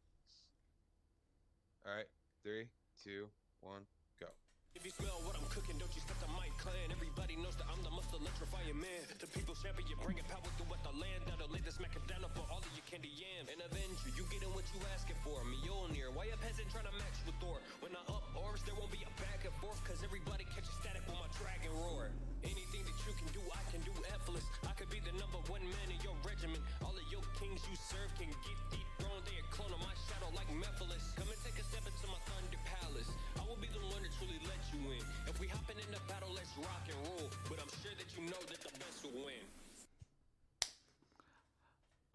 All right. 3, 2, 1, go. If you smell what I'm cooking, don't you step to my clan. Everybody knows that I'm the most electrifying man. The people's champion, bringing power throughout the land. That'll lay the smack it down for all of your candy yams. And Avenger, you getting what you asking for. Mjolnir, why a peasant trying to match with Thor? When I up orbs, there won't be a back and forth, cause everybody catches static when my dragon roar. Anything that you can do, I can do effortless. I could be the #1 man in your regiment. All of your kings you serve can get dethroned. They are clone of my shadow like Mephiles. Come and take a step into my thunder palace. I will be the one to truly let you in. If we hopping in the battle, let's rock and roll. But I'm sure that you know that the best will win.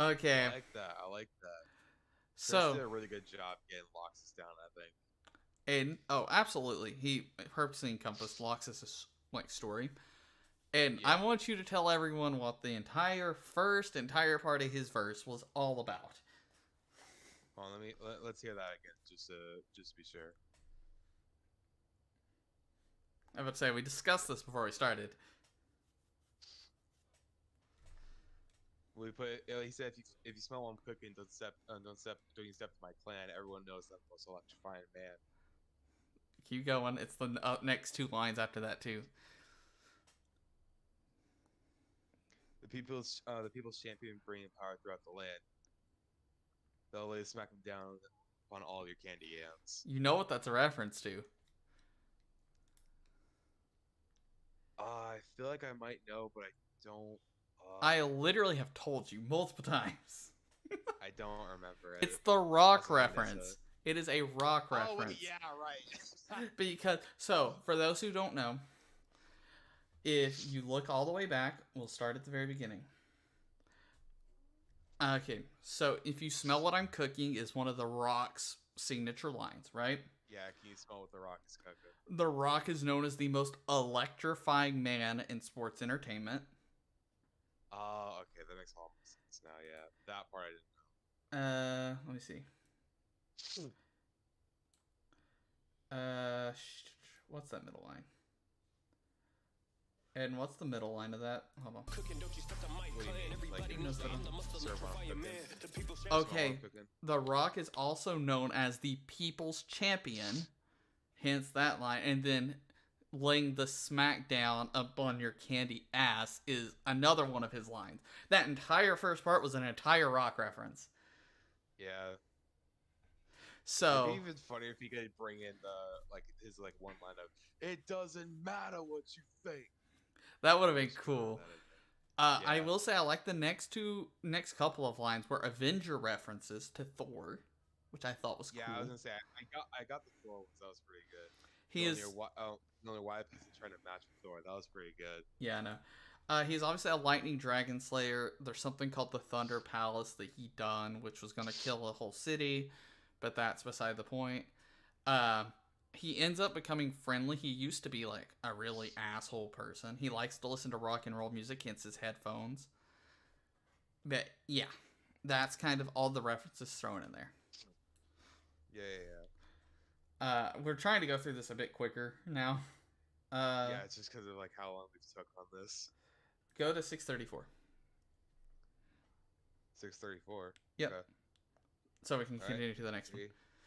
Okay. I like that. I like that. Chris So, did a really good job getting Loxus down, I think. Aiden, oh, absolutely. He purposely encompassed Loxus' like story. And Yeah. I want you to tell everyone what the entire part of his verse was all about. Hold on, let's hear that again, just to be sure. I would say we discussed this before we started. He said if you smell what I'm cooking, don't step to my clan. Everyone knows I'm the most electrifying man. Keep going. It's the next two lines after that too. The people's champion bringing power throughout the land. They'll lay smack them down upon all of your candy yams. You know what that's a reference to. I feel like I might know, but I don't. I literally have told you multiple times. I don't remember it. It's the rock Unless I miss reference. It is a rock Oh, reference. yeah, right. Because, so, for those who don't know, if you look all the way back, we'll start at the very beginning. Okay, so if you smell what I'm cooking is one of the Rock's signature lines, right? Yeah, can you smell what the rock is cooking? The Rock is known as the most electrifying man in sports entertainment. Oh, okay, that makes all sense now. Yeah, that part I didn't know. Let me see. What's that middle line? And what's the middle line of that? Hold on. Cooking, don't you step to my clan. Everybody knows that I'm the most Serve what I'm electrifying man. cooking. The people's Okay, Smell what I'm cooking. The Rock is also known as the People's Champion, hence that line. And then laying the smackdown up on your candy ass is another one of his lines. That entire first part was an entire Rock reference. Yeah. So It'd be even funnier if he could bring in his one line of "It doesn't matter what you think." that would have been Just throw cool. that in there. I Yeah. will say I like the next couple of lines were Avenger references to Thor, which I thought was Yeah, cool. I was gonna say I got the Thor ones. That was pretty good. He is Why is trying to match with Thor? That was pretty good. Yeah, I know. He's obviously a lightning dragon slayer. There's something called the Thunder Palace that he done, which was going to kill a whole city, but that's beside the point. He ends up becoming friendly. He used to be like a really asshole person. He likes to listen to rock and roll music, hence his headphones. But yeah, that's kind of all the references thrown in there. Yeah. We're trying to go through this a bit quicker now. Yeah, it's just because of how long we've took on this. Go to 634. 634. Yep. Okay. So we can All right. continue to the next one.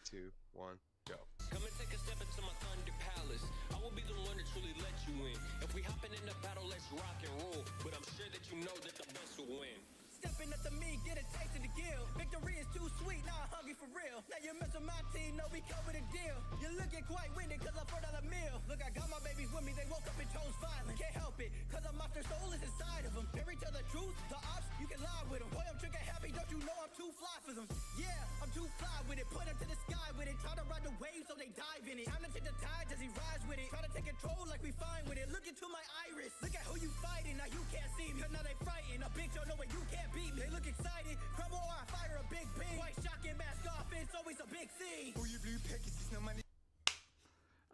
3, 2, 1, go. Come and take a step into my thunder palace. I will be the one to truly let you in. If we hopping in the battle, let's rock and roll. But I'm sure that you know that the best will win. Stepping up to me, get a taste of the gill. Victory is too sweet, now I'm hungry for real. Now you mess with my team, know we cover the deal. You're looking quite winded cause I $4 meal. Look, I got my babies with me, they woke up and chose violence. Can't help it, cause a monster soul is inside of them. Every tell the truth, the ops, you can lie with them. Boy, I'm trigger happy, don't you know I'm too fly for them. Yeah, I'm too fly with it, put them to the sky with it. Try to ride the wave so they dive in it. Time to take the tide as he rides with it. Try to take control like we fine with it. Look into my iris, look at who you fighting. Now you can't see me, now they frightened. A big show, no way you can't beat me. They look excited, crumble or I fire a big beam. White shotgun mask off, it's always a big scene.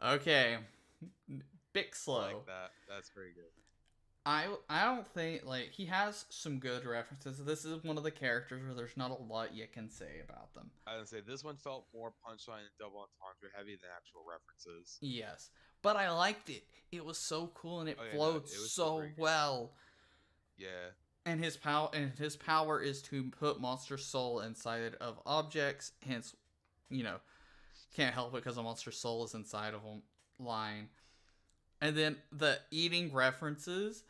Okay. Big slow. I like that. That's pretty good. I don't think like he has some good references. This is one of the characters where there's not a lot you can say about them. I would say this one felt more punchline and double entendre heavy than actual references. Yes, but I liked it. It was so cool and it Oh, yeah, no, flowed it was so super good. well. Yeah. And his power is to put Monster Soul inside of objects. Hence, can't help it because a Monster Soul is inside of him. Line, and then the eating references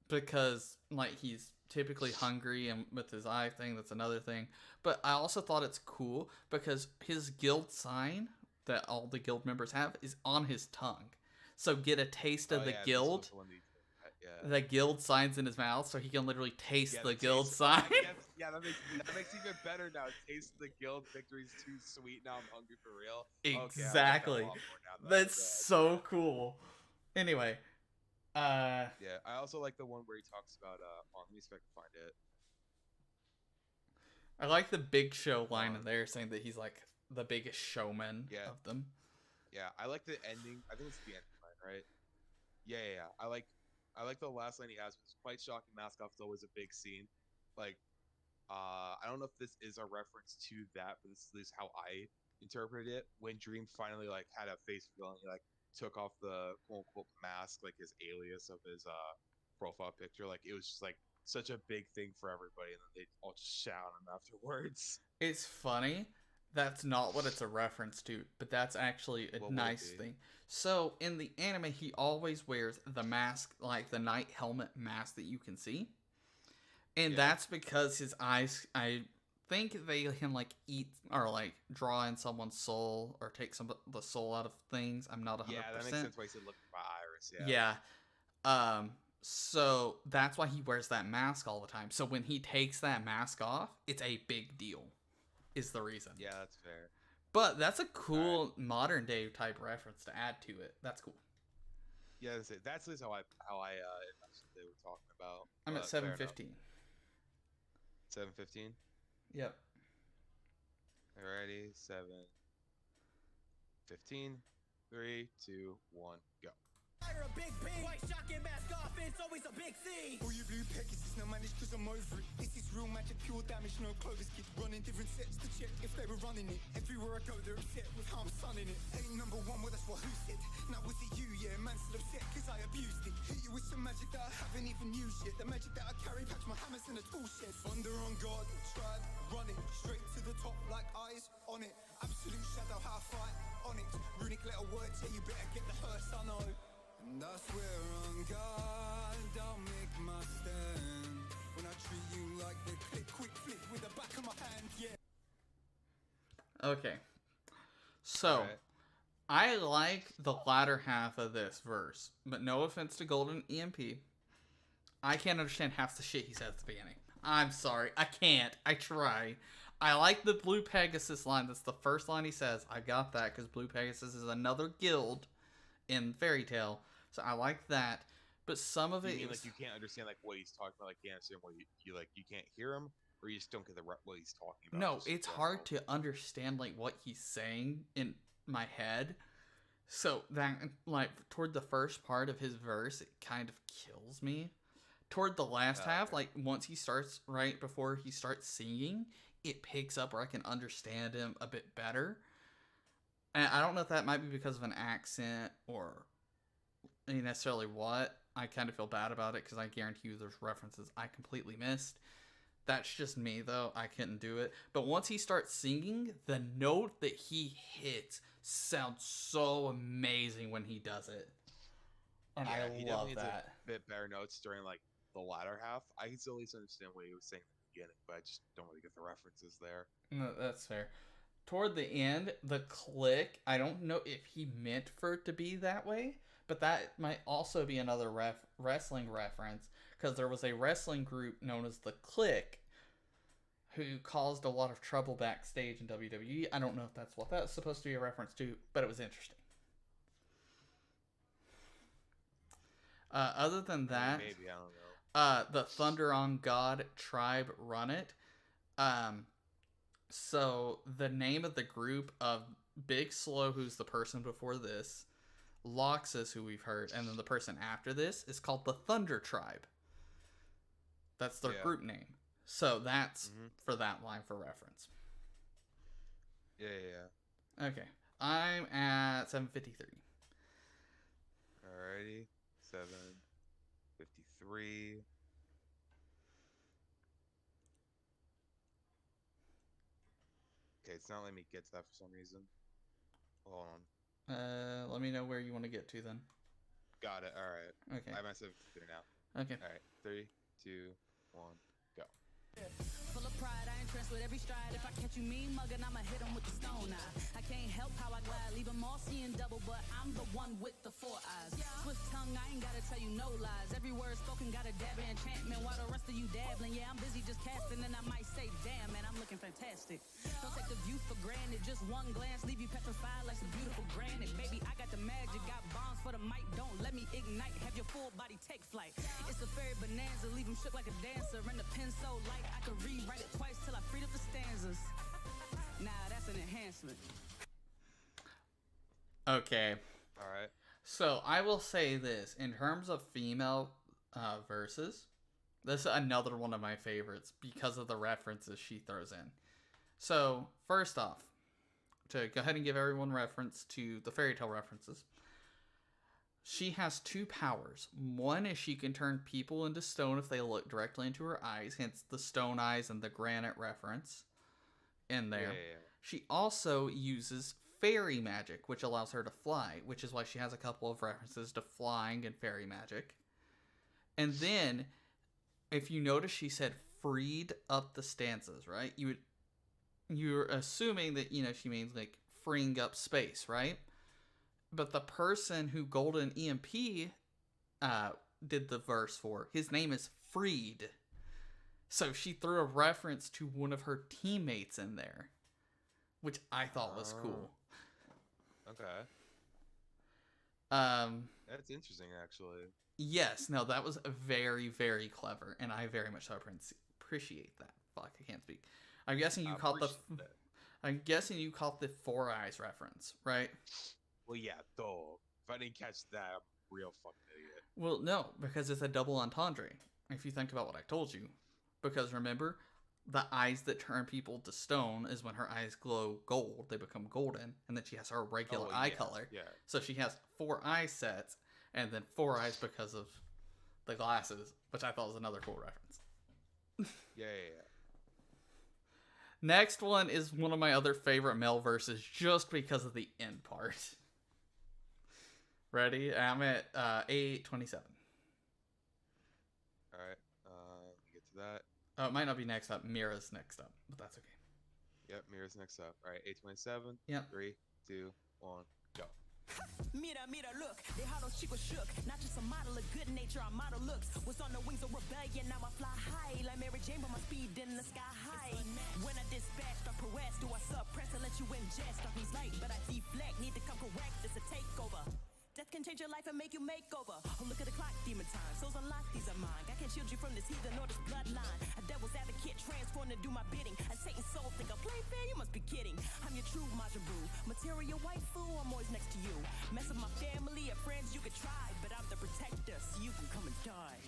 because like he's typically hungry and with his eye thing. That's another thing. But I also thought it's cool because his guild sign that all the guild members have is on his tongue. So get a taste of the yeah, guild. this was the one that you said. Yeah. The guild signs in his mouth, so he can literally taste Yeah, the guild taste- sign. Yeah, that makes it even better now. Taste the guild victory's too sweet. Now I'm hungry for real. Exactly. Okay, I like that a lot more now. That's so cool. Anyway, Yeah, I also like the one where he talks about. Let me see if I can find it. I like the Big Show line in there, saying that he's like the biggest showman Yeah. of them. Yeah, I like the ending. I think it's the ending line, right? Yeah. I like the last line he has. It's quite shocking. Mask off is always a big scene. Like, I don't know if this is a reference to that, but this is at least how I interpreted it. When Dream finally like had a face reveal and he like took off the quote unquote mask, like his alias of his profile picture, like it was just like such a big thing for everybody, and then they all just shout him afterwards. It's funny. That's not what it's a reference to, but that's actually a What would it nice be? thing. So in the anime, he always wears the mask, like the knight helmet mask that you can see, and Yeah. that's because his eyes. I think they can like eat or like draw in someone's soul or take the soul out of things. I'm not 100%. Yeah, that makes sense why he said look at my iris. Yeah. So that's why he wears that mask all the time. So when he takes that mask off, it's a big deal. Is the reason. Yeah, that's fair. But that's a cool modern day type reference to add to it. That's cool. Yeah, that's it. That's at least how I imagined they were talking about. I'm at Fair enough. 7:15. 7:15. Yep. Alrighty, 7:15. 3, 2, 1, go. Fire a big B. White shotgun mask off, it's always a big C. All you blue Pegasus now managed cause I'm over it. This is real magic, pure damage, no clovers kid. Running different sets to check if they were running it. Everywhere I go they're upset with how I'm sunning it. Ain't number one, well that's what who said. Now was it you, yeah, man still upset cause I abused it. Hit you with some magic that I haven't even used yet. The magic that I carry, patch my hammers in a tool shed. Thunder on guard, tried, running straight to the top like eyes on it. Absolute shadow, how I fight on it. Runic little words, yeah, you better get the hearse, I know. And I swear on God, I'll make my stand. When I treat you like the click, quick flick with the back of my hand, yeah. Okay. So, Alright. I like the latter half of this verse, but no offense to Golden EMP, I can't understand half the shit he says at the beginning. I'm sorry, I can't. I try. I like the Blue Pegasus line. That's the first line he says. I got that because Blue Pegasus is another guild in Fairy Tail, so I like that. But some of You it mean is like you can't understand like what he's talking about, like you can't understand what you can't hear him, or you just don't get what he's talking about? no, just it's general? hard to understand like what he's saying in my head. So that like toward the first part of his verse, it kind of kills me. Toward the last half, Okay. like once he starts right before he starts singing, it picks up where I can understand him a bit better. And I don't know if that might be because of an accent or necessarily what. I kind of feel bad about it because I guarantee you there's references I completely missed. That's just me though. I couldn't do it. But once he starts singing, the note that he hits sounds so amazing when he does it. And Yeah, I he love definitely that. hits a bit better notes during like the latter half. I can still at least understand what he was saying at the beginning, but I just don't really get the references there. No, that's fair. Toward the end, the click, I don't know if he meant for it to be that way, but that might also be another wrestling reference, because there was a wrestling group known as the Click who caused a lot of trouble backstage in WWE. I don't know if that's what that's supposed to be a reference to, but it was interesting. Other than that, Maybe, I don't know. the Thunder on God tribe run it. So the name of the group of Big Slow, who's the person before this, Loxus, who we've heard, and then the person after this is called the Thunder Tribe. That's their group name. So that's for that line for reference. Yeah. Okay. I'm at 753. Alrighty. 753. Okay, it's not letting me get to that for some reason. Hold on. Let me know where you want to get to then. Got it. Alright. Okay. I'm at 753 now. Okay. Alright. 3, 2, 1, go. Full of pride, I entrance with every stride. If I catch you mean mugging, I'ma hit him with the stone eye. I can't help how I glide, leave them all seeing double, but I'm the one with the 4 eyes. Swift tongue, I ain't gotta tell you no lies. Every word spoken got a dab of enchantment, while the rest of you dabbling. Yeah, I'm busy just casting, and I might say, damn, man, I'm looking fantastic. Don't take the view for granted, just one glance, leave you petrified like some beautiful granite. Baby, I got the magic, got bombs for the mic, don't let me ignite. Have your full body take flight. It's a fairy bonanza, leave him shook like a dancer. And the pen so light, I could rewrite it twice till I freed up the stanzas. Nah, that's an enhancement. Okay. Alright. So I will say this in terms of female verses. This is another one of my favorites because of the references she throws in. So first off, to go ahead and give everyone reference to the fairy tale references, she has 2 powers. One is she can turn people into stone if they look directly into her eyes, hence the stone eyes and the granite reference in there. Yeah. She also uses fairy magic, which allows her to fly, which is why she has a couple of references to flying and fairy magic. And then, if you notice, she said freed up the stanzas, right? You're assuming that, she means like freeing up space, right? But the person who Golden EMP did the verse for, his name is Freed. So she threw a reference to one of her teammates in there, which I thought was cool. Okay. That's interesting, actually. Yes, no, that was very, very clever, and I very much so appreciate that. Fuck, I can't speak. I'm guessing you caught the 4 eyes reference, right? Well, yeah, though. If I didn't catch that, I'm a real fucking idiot. Well, no, because it's a double entendre. If you think about what I told you. Because remember, the eyes that turn people to stone is when her eyes glow gold, they become golden, and then she has her regular eye color. Yeah. So she has 4 eye sets, and then 4 eyes because of the glasses, which I thought was another cool reference. Yeah. Next one is one of my other favorite male verses, just because of the end part. Ready? I'm at 827. Alright, let me get to that. Oh, it might not be next up. Mira's next up, but that's okay. Yep, Mira's next up. Alright, 827. Yep. 3, 2, 1, go. Mira, look, they hollow chick was shook. Not just a model of good nature, our model looks. Was on the wings of rebellion, now I fly high. Like Mary Jane, but my speed in the sky high. When I dispatch, I press, do I suppress and let you ingest? Off these light, but I deflect, need to come correct, it's a takeover. Death can change your life and make you makeover. Oh, look at the clock, demon time. Souls unlocked, these are mine. I can shield you from this heathen or this bloodline. A devil's advocate, transformed to do my bidding. A Satan's soul think I play fair, you must be kidding. I'm your true Majin Buu. Material waifu, I'm always next to you. Mess with my family or friends, you could try. But I'm the protector, so you can come and die.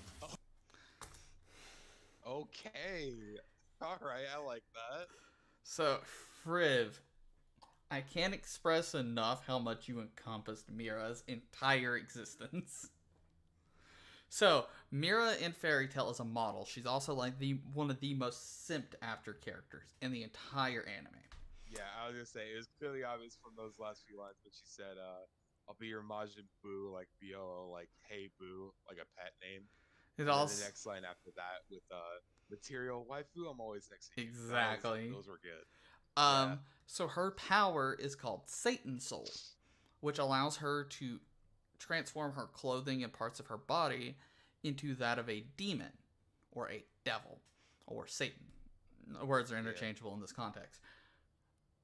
Okay. Alright, I like that. So, Friv, I can't express enough how much you encompassed Mira's entire existence. So, Mira in Fairy Tail is a model. She's also like one of the most simped after characters in the entire anime. Yeah, I was gonna say, it was clearly obvious from those last few lines, but she said, I'll be your Majin Buu, like B-O-O, like hey Boo, like a pet name. It And also then the next line after that with material waifu, I'm always next to you. Exactly. Those were good. So her power is called Satan Soul, which allows her to transform her clothing and parts of her body into that of a demon, or a devil, or Satan. Words are interchangeable in this context.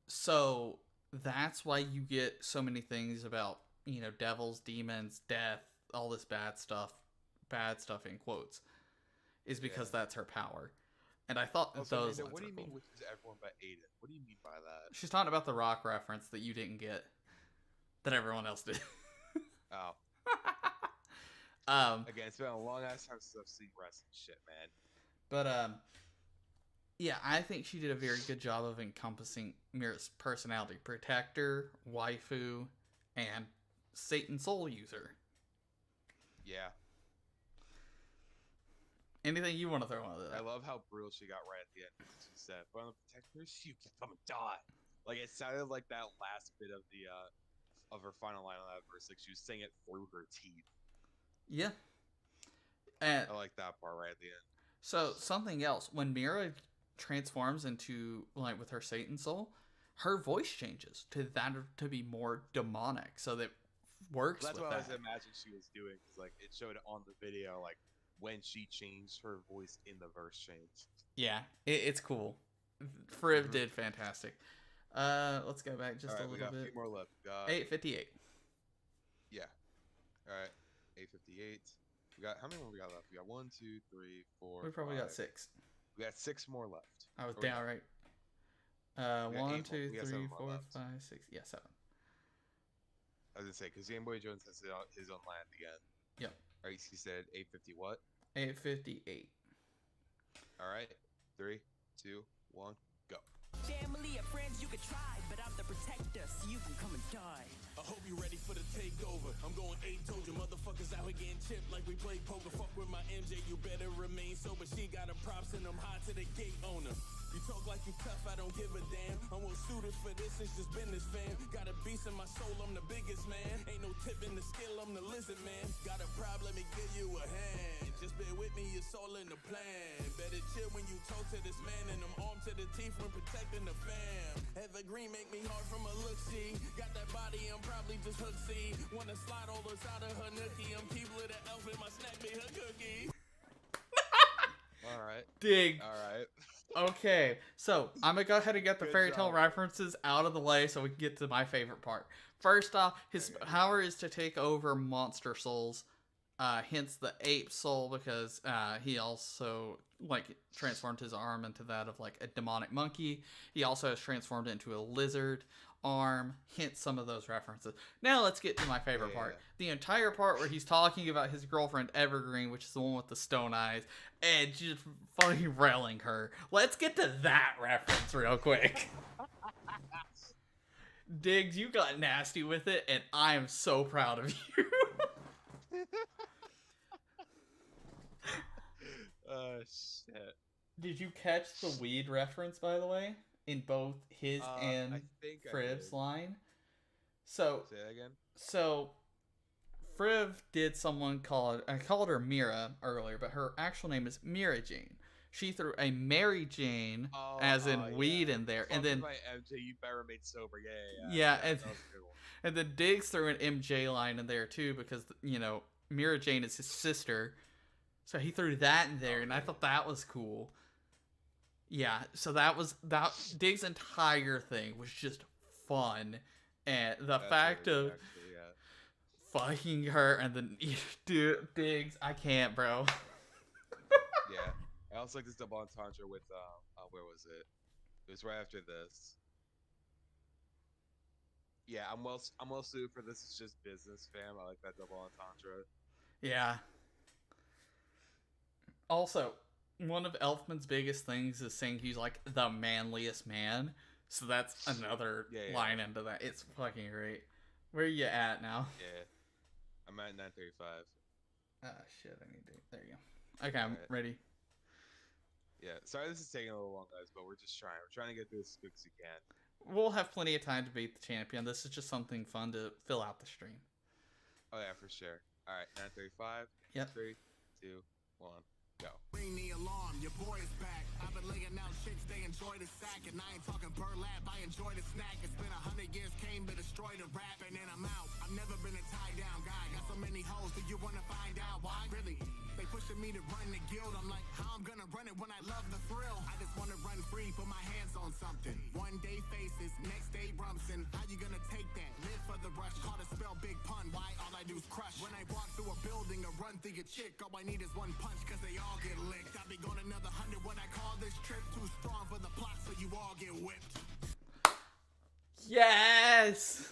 So that's why you get so many things about, devils, demons, death, all this bad stuff in quotes, is because that's her power. And I thought Also, those Aiden, lines what do were you mean cool. which is everyone but Aiden? What do you mean by that? She's talking about the rock reference that you didn't get, that everyone else did. Oh, um, again, it's been a long ass time since I've seen wrestling shit, man. but yeah, I think she did a very good job of encompassing Mira's personality: protector, waifu, and Satan soul user. Yeah. Anything you want to throw on I that? love how brutal she got right at the end. She said, "But on the protectors, you can come and die." Like it sounded like that last bit of the of her final line on that verse. Like she was saying it through her teeth. Yeah. And I like that part right at the end. so something else, when Mira transforms into like with her Satan soul, her voice changes to that to be more demonic, so that works That's with what I was that. imagining she was doing. Cause like it showed on the video, like when she changed her voice in the verse change. Yeah, it's cool. Friv Mhm. did fantastic. Let's go back just All a right, we little got a bit. few more left. We got 858. yeah. All right, 858. We got how many more we got left? We got 1, 2, 3, 4, We probably 5. got 6. We got 6 more left. I was Or we down got- right. we got 1, 8 more. 2, We got 3, 7 more 4, left. 5, 6. Yeah, 7. I was gonna say because Game Boy Jones has his own land again. Yep. All right, he said 850 what? 858. All right, 3, 2, 1, go. Family or friends you could try, but I'm the protector, so you can come and die. I hope you ready for the takeover. I'm going 8 told you motherfuckers out here getting chipped like we play poker. Fuck with my MJ, you better remain sober. She got her props and I'm hot to the gate owner. You talk like you tough, I don't give a damn. I'm well suited for this, it's just business, fam. Got a beast in my soul, I'm the biggest man. Ain't no tip in the skill, I'm the lizard man. Got a problem, let me give you a hand. Just bear with me, it's all in the plan. Better chill when you talk to this man, and I'm armed to the teeth when protecting the fam. Evergreen make me hard from a look, see. Got that body, I'm probably just hook, see. Wanna slide all this out of her nookie. I'm Keebler the elf in my snack, be her cookie. All right, Dig. all right. Okay, so I'm gonna go ahead and get the Good fairy tale job. references out of the way so we can get to my favorite part. First off, his Okay. power is to take over monster souls, hence the ape soul, because he also like transformed his arm into that of like a demonic monkey. He also has transformed into a lizard arm, hence some of those references. Now let's get to my favorite Yeah. part. The entire part where he's talking about his girlfriend Evergreen, which is the one with the stone eyes, and just fucking railing her. Let's get to that reference real quick. Diggs, you got nasty with it, and I am so proud of you. Shit. Did you catch the weed reference, by the way, in both his and I think I Friv's did. line? So, Say that again. Friv did someone call it, I called her Mira earlier, but her actual name is Mira Jane. She threw a Mary Jane, as in weed, in there, and then my MJ, you better remain sober. Yeah. Yeah, and- that was a good one. and then Diggs threw an MJ line in there too, because Mira Jane is his sister, so he threw that in there, and I thought that was cool. Yeah, so that Diggs' entire thing was just fun, and the That's fact really of good, actually, yeah. fucking her and then dude, Diggs, I can't, bro. Yeah. I also like this double entendre with where was it? It was right after this. Yeah, I'm well suited for this. It's just business, fam. I like that double entendre. Yeah. Also, one of Elfman's biggest things is saying he's like the manliest man. So that's another Yeah. line into that. It's fucking great. Where are you at now? Yeah. I'm at 935. Ah, shit, I need to. There you go. Okay, I'm Alright. ready. Yeah. Sorry this is taking a little long, guys, but we're just trying. We're trying to get through as quick as we can. We'll have plenty of time to beat the champion. This is just something fun to fill out the stream. Oh yeah, for sure. Alright, 935. Yep. 3, 2, 1, go. Ring the alarm, your boy is back. I've been laying out chicks, they enjoy the sack. And I ain't talking burlap, I enjoy the snack. It's been 100 years, came to destroy the rap, and then I'm out. I've never been a tie down guy. Got so many hoes, do you wanna find out why? Really? They pushing me to run the guild. I'm like, how I'm gonna run it when I love the thrill? I just wanna run free, put my hands on something. One day faces, next day Brumson. How you gonna take that? Live for the rush, call to spell big pun. Why? All I do is crush. When I walk through a building or run through a chick, all I need is one punch, cause they all get licked. I'll be going another 100 when I call this trip. Too strong for the plot, so you all get whipped. Yes!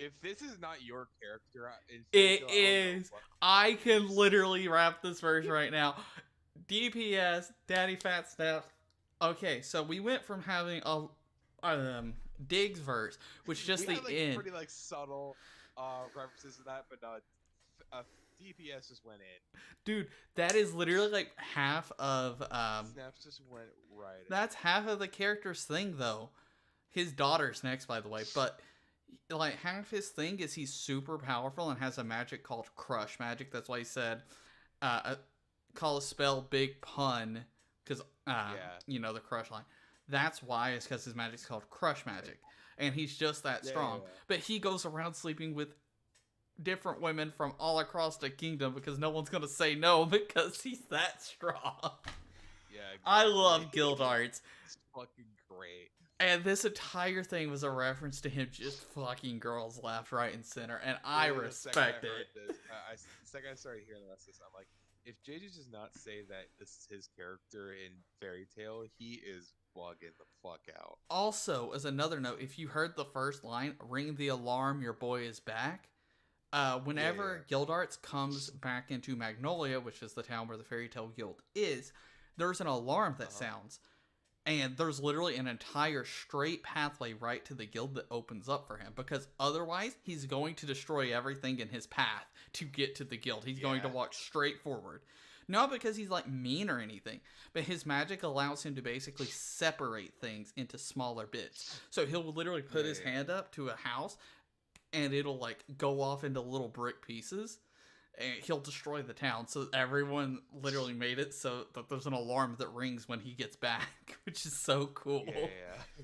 if this is not your character in Fairy It Tail, I don't know is. what I can is. literally wrap this verse right now. DPS, Daddy Fat Snaps. Okay, so we went from having a Diggs verse, which just we the had, like, end. pretty like subtle references to that, but DPS just went in. Dude, that is literally like half of Snaps just went right in. that's half of the character's thing though. His daughter's next, by the way, but like half his thing is he's super powerful and has a magic called Crush Magic. That's why he said call a spell Big Pun, because you know the Crush line. That's why, it's because his magic's called Crush Magic, and he's just that strong. Yeah. But he goes around sleeping with different women from all across the kingdom because no one's gonna say no because he's that strong. Yeah, exactly. I love guild arts, It's fucking great. and this entire thing was a reference to him just fucking girls left, right, and center, and I Literally, respect it. The second I started hearing the rest of this, I'm like, if JJ does not say that this is his character in Fairy Tail, he is bugging the fuck out. Also, as another note, if you heard the first line, "Ring the alarm, your boy is back." Whenever Guild Arts comes back into Magnolia, which is the town where the Fairy Tale Guild is, there's an alarm that sounds. And there's literally an entire straight pathway right to the guild that opens up for him. Because otherwise, he's going to destroy everything in his path to get to the guild. He's going to walk straight forward. Not because he's like mean or anything, but his magic allows him to basically separate things into smaller bits. So he'll literally put his hand up to a house, and it'll like go off into little brick pieces, and he'll destroy the town. So everyone literally made it so that there's an alarm that rings when he gets back, which is so cool. Yeah.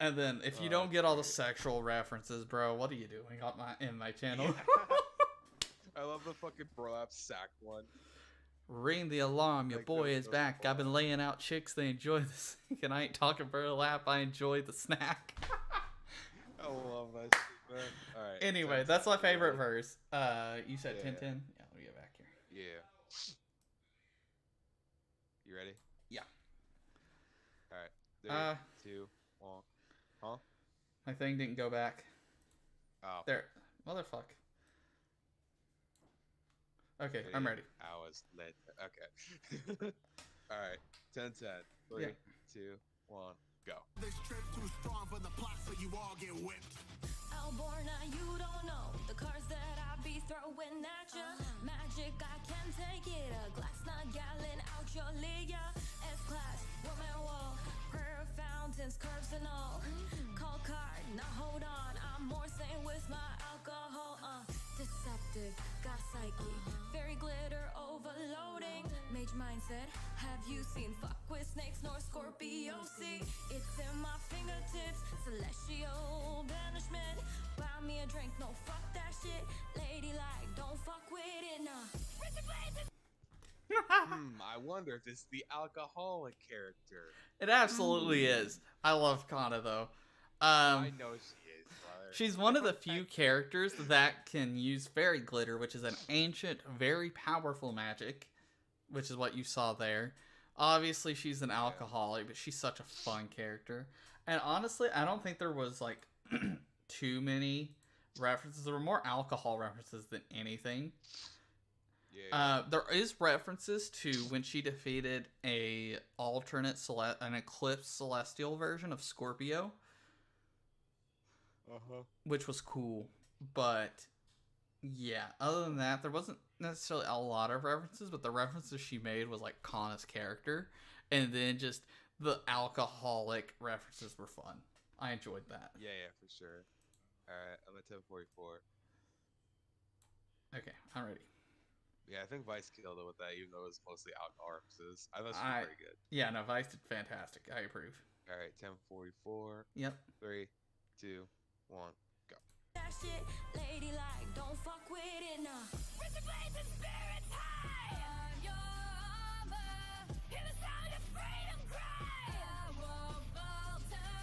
And then if you don't get all the sexual references, bro, what are you doing on my channel? I love the fucking burlap sack one. Ring the alarm, your Like, boy those- is those back. are I've been laying out chicks, they enjoy this. And I ain't talking burlap, I enjoy the snack. I love that shit, man. Alright. Anyway, 10, that's my 10, favorite you ready? verse. You said Yeah. 1010? Yeah, let me get back here. Yeah. You ready? Yeah. Alright. 3, 2, 1. Huh? My thing didn't go back. Oh. There. Motherfuck. Okay, I'm ready. I was lit. Okay. Alright. 10, 10. 3, Yeah. 2, 1, go. This trip too strong for the plot, so you all get whipped. Alborna, you don't know the cards that I be throwing at ya. Magic, I can take it. A glass, not gallon out your liga. S-class, woman wall, prayer fountains, curves and all. Call card, now hold on. I'm more sane with my alcohol. Deceptive, got psyche, fairy glitter overloading. Mage mindset, have you seen fuck with snakes nor Scorpio? See, it's in my fingertips. Celestial banishment. Buy me a drink, no fuck that shit. Ladylike, don't fuck with it, nah. I wonder if this is the alcoholic character. It absolutely is. I love Kana though. I know she is, brother. She's one of the few characters that can use fairy glitter, which is an ancient, very powerful magic, which is what you saw there. Obviously, she's an alcoholic, but she's such a fun character. And honestly, I don't think there was like too many references. There were more alcohol references than anything. Yeah. There is references to when she defeated an eclipse celestial version of Scorpio, which was cool. But yeah, other than that, there wasn't necessarily a lot of references, but the references she made was like Kana's character, and then just the alcoholic references were fun. I enjoyed that. Yeah, for sure. Alright, I'm at 10:44. Okay, I'm ready. Yeah, I think Vice killed it with that, even though it was mostly alcohol references. I thought she was pretty good. Yeah, no, Vice did fantastic. I approve. Alright, 10:44. Yep. 3, 2, 1, go. That shit, ladylike, don't fuck with it, nah. Rich blazing spirits high. I'm your armor. Hear the sound of freedom cry. I won't falter.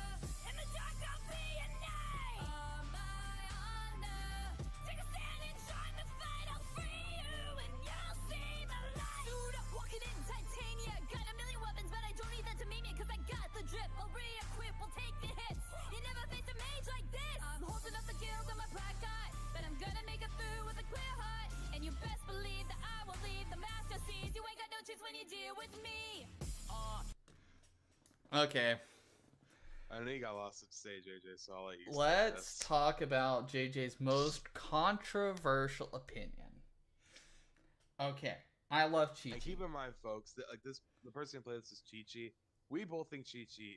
In the dark, I'll be a knight. On my honor. Take a stand and join the fight. I'll free you and you'll see the light. Suit up, walking in titania. Got a million weapons, but I don't need that to meet me, cause I got the drip. I'll re-equip, we'll take the hits. You never faced a mage like this. I'm holding up the guild on my black Okay, I know you got lots to say, JJ, so I'll let you. let's talk about JJ's most controversial opinion. Okay, I love Chi And Chi. keep in mind, folks, that like the person who plays this is Chi Chi. We both think Chi Chi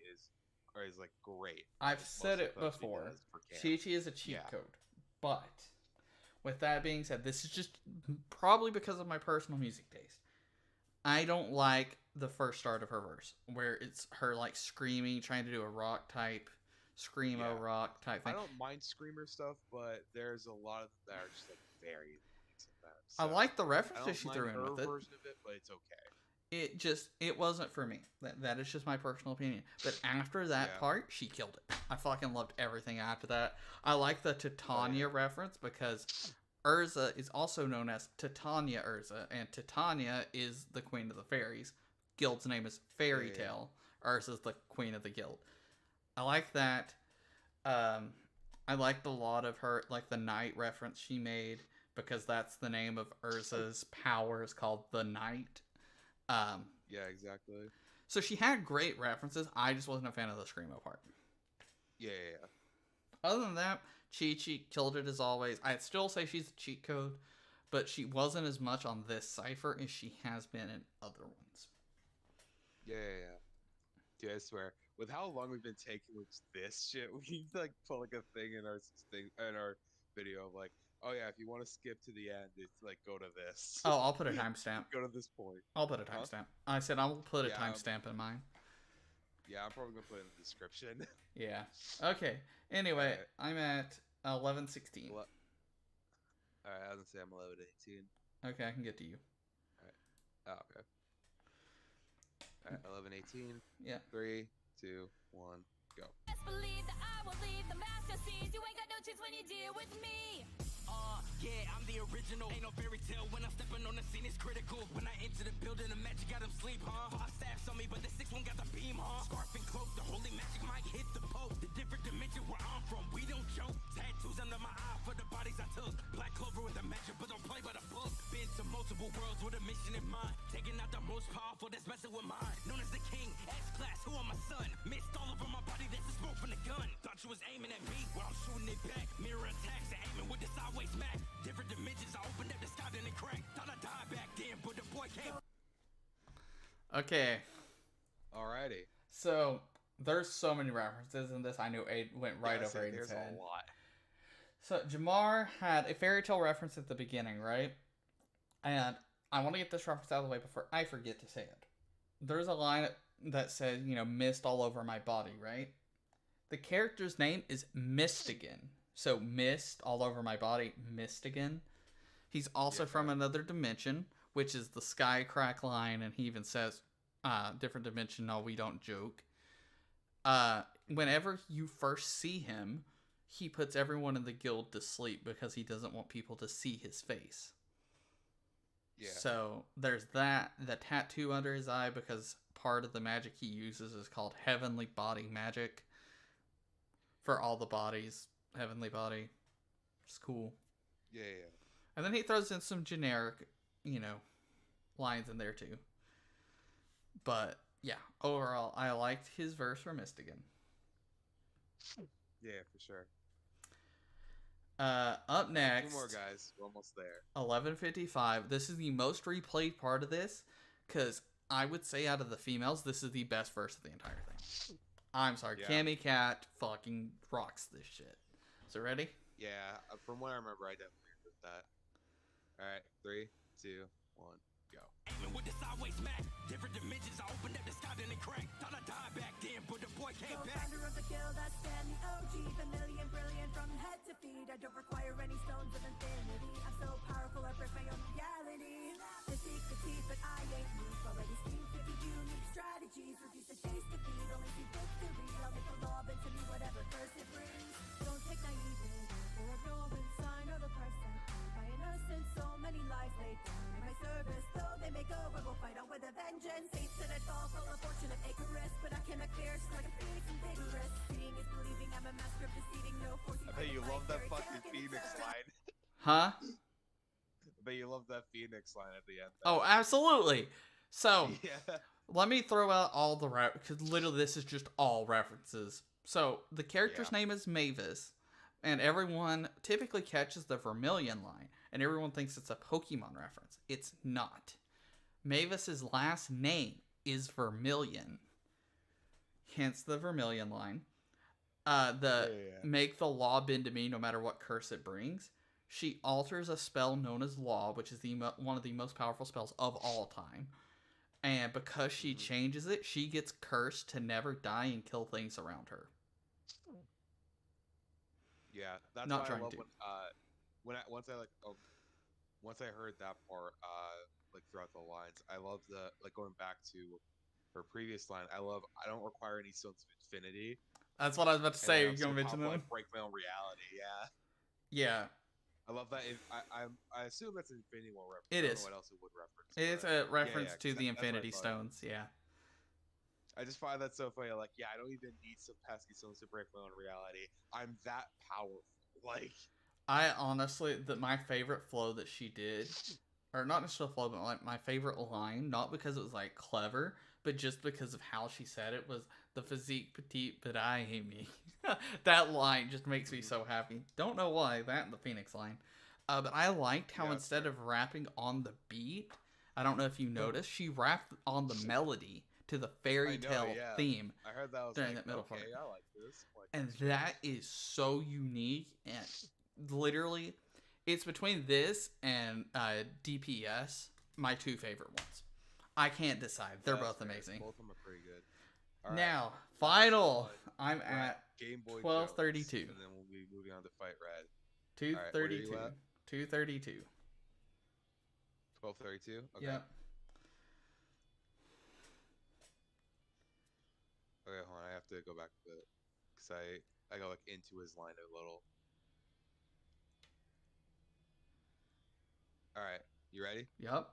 is like great. I've Most said of it the stuff she before. does for Chi camp. Chi is a cheat Yeah. code. But with that being said, this is just probably because of my personal music taste. I don't like the first start of her verse, where it's her like screaming, trying to do a rock type, screamo Yeah. rock type I thing. don't mind screamer stuff, but there's a lot of them that are just like very annoying sometimes. I So, like the I references don't she mind threw in her with it. version of it, but it's okay. It wasn't for me. That is just my personal opinion. But after that Yeah. part, she killed it. I fucking loved everything after that. I like the Titania reference because Urza is also known as Titania Urza, and Titania is the queen of the fairies. Guild's name is Fairy Tale. Urza's the queen of the guild. I like that. I liked a lot of her, like the Knight reference she made, because that's the name of Urza's power, is called the Knight. Yeah, exactly. So she had great references. I just wasn't a fan of the screamo part. Yeah. Other than that, Chi killed it as always. I'd still say she's a cheat code, but she wasn't as much on this cipher as she has been in other ones. Yeah. Dude, I swear, with how long we've been taking with this shit, we need to like put like a thing in our video of like, oh yeah, if you want to skip to the end, it's like go to this. Oh, I'll put a timestamp. Go to this point. I'll put a timestamp. I said I'll put a Yeah, timestamp in mine. Yeah, I'm probably gonna put it in the description. Yeah. Okay. Anyway, Alright. I'm at 11:16. Alright, I was gonna say I'm 11:18. Okay, I can get to you. Oh, okay. Alright, 11:18. Yeah. 3, 2, 1, go. Best believe that I will leave the master seas. You ain't got no chance when you deal with me. Yeah, I'm the original. Ain't no fairy tale when I'm stepping on the scene. It's critical. When I enter the building, the magic got him sleep, huh? 5 staffs on me, but the 6th one got the beam, huh? Scarf and cloak, the holy magic might hit the pope. The different dimension where I'm from, we don't joke. Tattoos under my eye for the bodies I took. Black clover with the magic, but don't play by the book. Been to multiple worlds with a mission in mind. Taking out the most powerful that's messing with mine. Known as the king, S-class, who am my son? Missed all over my body, that's the smoke from the gun. Thought you was aiming at me, well I'm shooting it back. Mirror attacks and aiming with the sideways smack. Different dimensions, I opened up the sky, then it cracked. Thought I died back then, but the boy came. Okay. Alrighty. So there's so many references in this. I knew Aiden went right over Aiden's There's head. a lot. So Jamar had a fairy tale reference at the beginning, right? And I want to get this reference out of the way before I forget to say it. There's a line that says, mist all over my body, right? The character's name is Mistigan. So mist all over my body, Mistigan. He's also from another dimension, which is the sky crack line, and he even says, different dimension, no, we don't joke. Whenever you first see him, he puts everyone in the guild to sleep because he doesn't want people to see his face. Yeah. So there's that. The tattoo under his eye, because part of the magic he uses is called heavenly body magic. For all the bodies, heavenly body. It's cool. Yeah. And then he throws in some generic, lines in there too. But yeah, overall, I liked his verse for Mistigan. Yeah, for sure. Up next, 2 more guys. We're almost there. 11:55. This is the most replayed part of this, because I would say out of the females, this is the best verse of the entire thing. I'm sorry, Yeah. Cammy Cat fucking rocks this shit. So ready? Yeah, from what I remember, I definitely agree with that. Alright, 3, 2, 1, go. Aiming with the sideways smack. Different dimensions, I opened up the sky, then it cracked. Thought I died back then, but the boy came back. Co-founder of the guild, I stand the OG, familiar, brilliant from head to feet. I don't require any stones of infinity. I'm so powerful, I break my own reality. They seek the teeth, but I ain't weak. Already schemed 50 unique strategies. Refuse to taste defeat, only see victory. I'll make the law bend to me, whatever curse it brings. Don't take naivety or ignorance. I know the price I pay by innocence. So many lives laid down in my service. Though they may go, I will fight on with a vengeance. Fates that I fall, full of fortune of Icarus. But I cannot clear, just like a phoenix and vigorous. Seeing is believing, I'm a master of deceiving. No force. I bet you love that fucking Phoenix line. Huh? I bet you love that Phoenix line at the end. Oh, absolutely. So, Yeah. Let me throw out all the because literally this is just all references. So the character's name is Mavis, and everyone typically catches the Vermilion line, and everyone thinks it's a Pokemon reference. It's not. Mavis's last name is Vermilion, hence the Vermilion line. Make the law bend to me no matter what curse it brings. She alters a spell known as Law, which is one of the most powerful spells of all time. And because she changes it, she gets cursed to never die and kill things around her. Yeah, that's Not why I trying love to. once I heard that part like throughout the lines, I love the like going back to her previous line. I don't require any stones of infinity, That's what I was about to and say. then You're I'm going so to mention powerful I them? break my own reality. Yeah, Yeah, I love that. I assume that's an Infinity War reference. it I don't is. know what else it would reference, It's but a yeah, reference to because the that's what I Infinity thought. Stones. Yeah. I just find that so funny. Like, yeah, I don't even need some pesky stones to break my own reality. I'm that powerful. Like, I honestly, my favorite flow that she did, or not necessarily flow, but like my favorite line, not because it was like clever, but just because of how she said it, was the physique petite, but I hate me. That line just makes me so happy. Don't know why, that and the Phoenix line. But I liked how instead of rapping on the beat, I don't know if you noticed, she rapped on the melody to the fairy tale theme I heard that. I was during like, that middle okay, part. I like this. Like, And that is so unique, and literally it's between this and DPS, my two favorite ones. I can't decide. They're both amazing. Both of them are pretty good. All now, right. final. I'm We're at Game Boy 1232. Jones, and then we'll be moving on to Fight Red. 232. All right, 232. 1232. Okay. Yep. Okay, hold on. I have to go back to because I go like into his line a little. All right, you ready? Yep.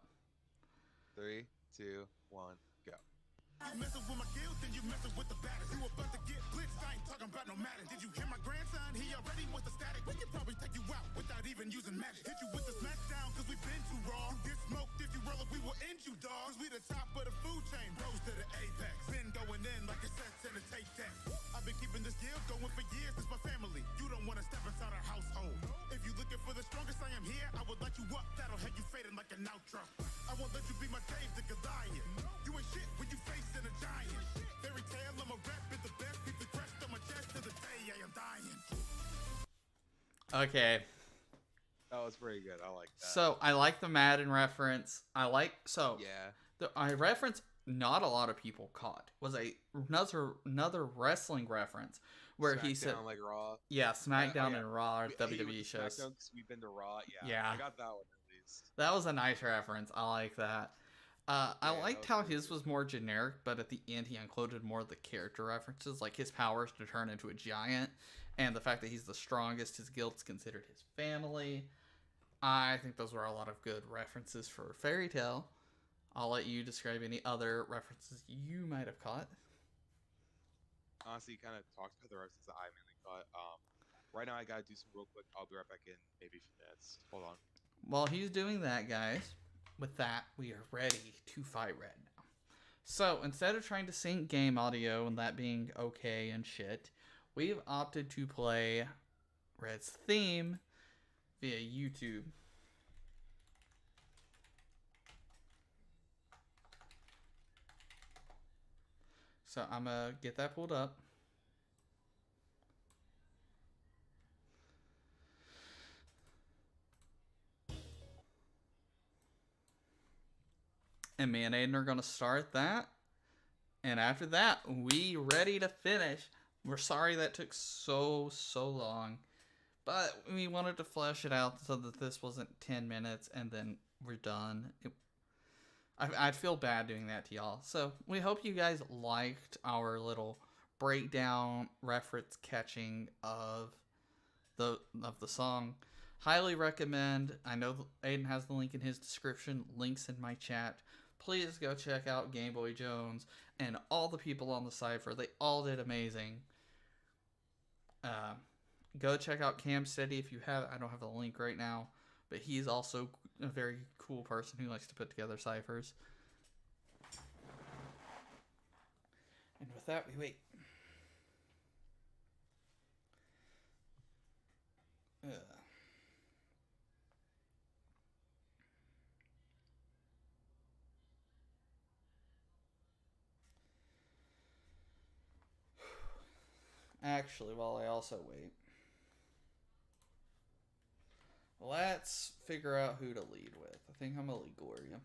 3, 2, 1, go. You messing with my guild, then you messing with the baddest. You about to get blitzed, I ain't talking about no matter. Did you hear my grandson? He already was the static. We can probably take you out without even using magic. Hit you with the smackdown, cause we been too raw. You get smoked if you roll up, we will end you, dog. Cause we the top of the food chain, rose to the apex. Been going in like a sets in a tape deck. I've been keeping this guild going for years, this my family. You don't wanna step inside our household. If you looking for the strongest I am here, I will light you up, that'll have you fading like an outro. I won't let you be my Dave the Goliath. You ain't shit when you facing a giant. Fairy tale, I'm a rap, is the best. Keep the crest on my chest to the day I am dying. Okay. That was pretty good. I like that. So I like the Madden reference. I reference not a lot of people caught was another wrestling reference where SmackDown, he said like Raw. Yeah, SmackDown yeah. and Raw or He WWE went to shows. SmackDown 'cause we've been to Raw. Yeah. I got that one at least. That was a nice reference. I like that. I liked how his was more generic, but at the end he included more of the character references, like his powers to turn into a giant, and the fact that he's the strongest, his guild's considered his family. I think those were a lot of good references for Fairy Tale. I'll let you describe any other references you might have caught. Honestly, kind of talked about the references that I mainly caught. Right now I gotta do some real quick. I'll be right back in maybe a few minutes. Hold on. While he's doing that, guys, with that, we are ready to fight Red now. So, instead of trying to sync game audio and that being okay and shit, we've opted to play Red's theme via YouTube. So, I'm gonna get that pulled up. And me and Aiden are going to start that. And after that, we ready to finish. We're sorry that took so long. But we wanted to flesh it out so that this wasn't 10 minutes and then we're done. I'd feel bad doing that to y'all. So we hope you guys liked our little breakdown, reference catching of the song. Highly recommend. I know Aiden has the link in his description. Links in my chat. Please go check out Game Boy Jones and all the people on the cipher. They all did amazing. Go check out Cam Steady if you have. I don't have the link right now, but he's also a very cool person who likes to put together ciphers. with that, we wait. Ugh. Actually, while I also wait, let's figure out who to lead with. I think I'm gonna lead Gloria.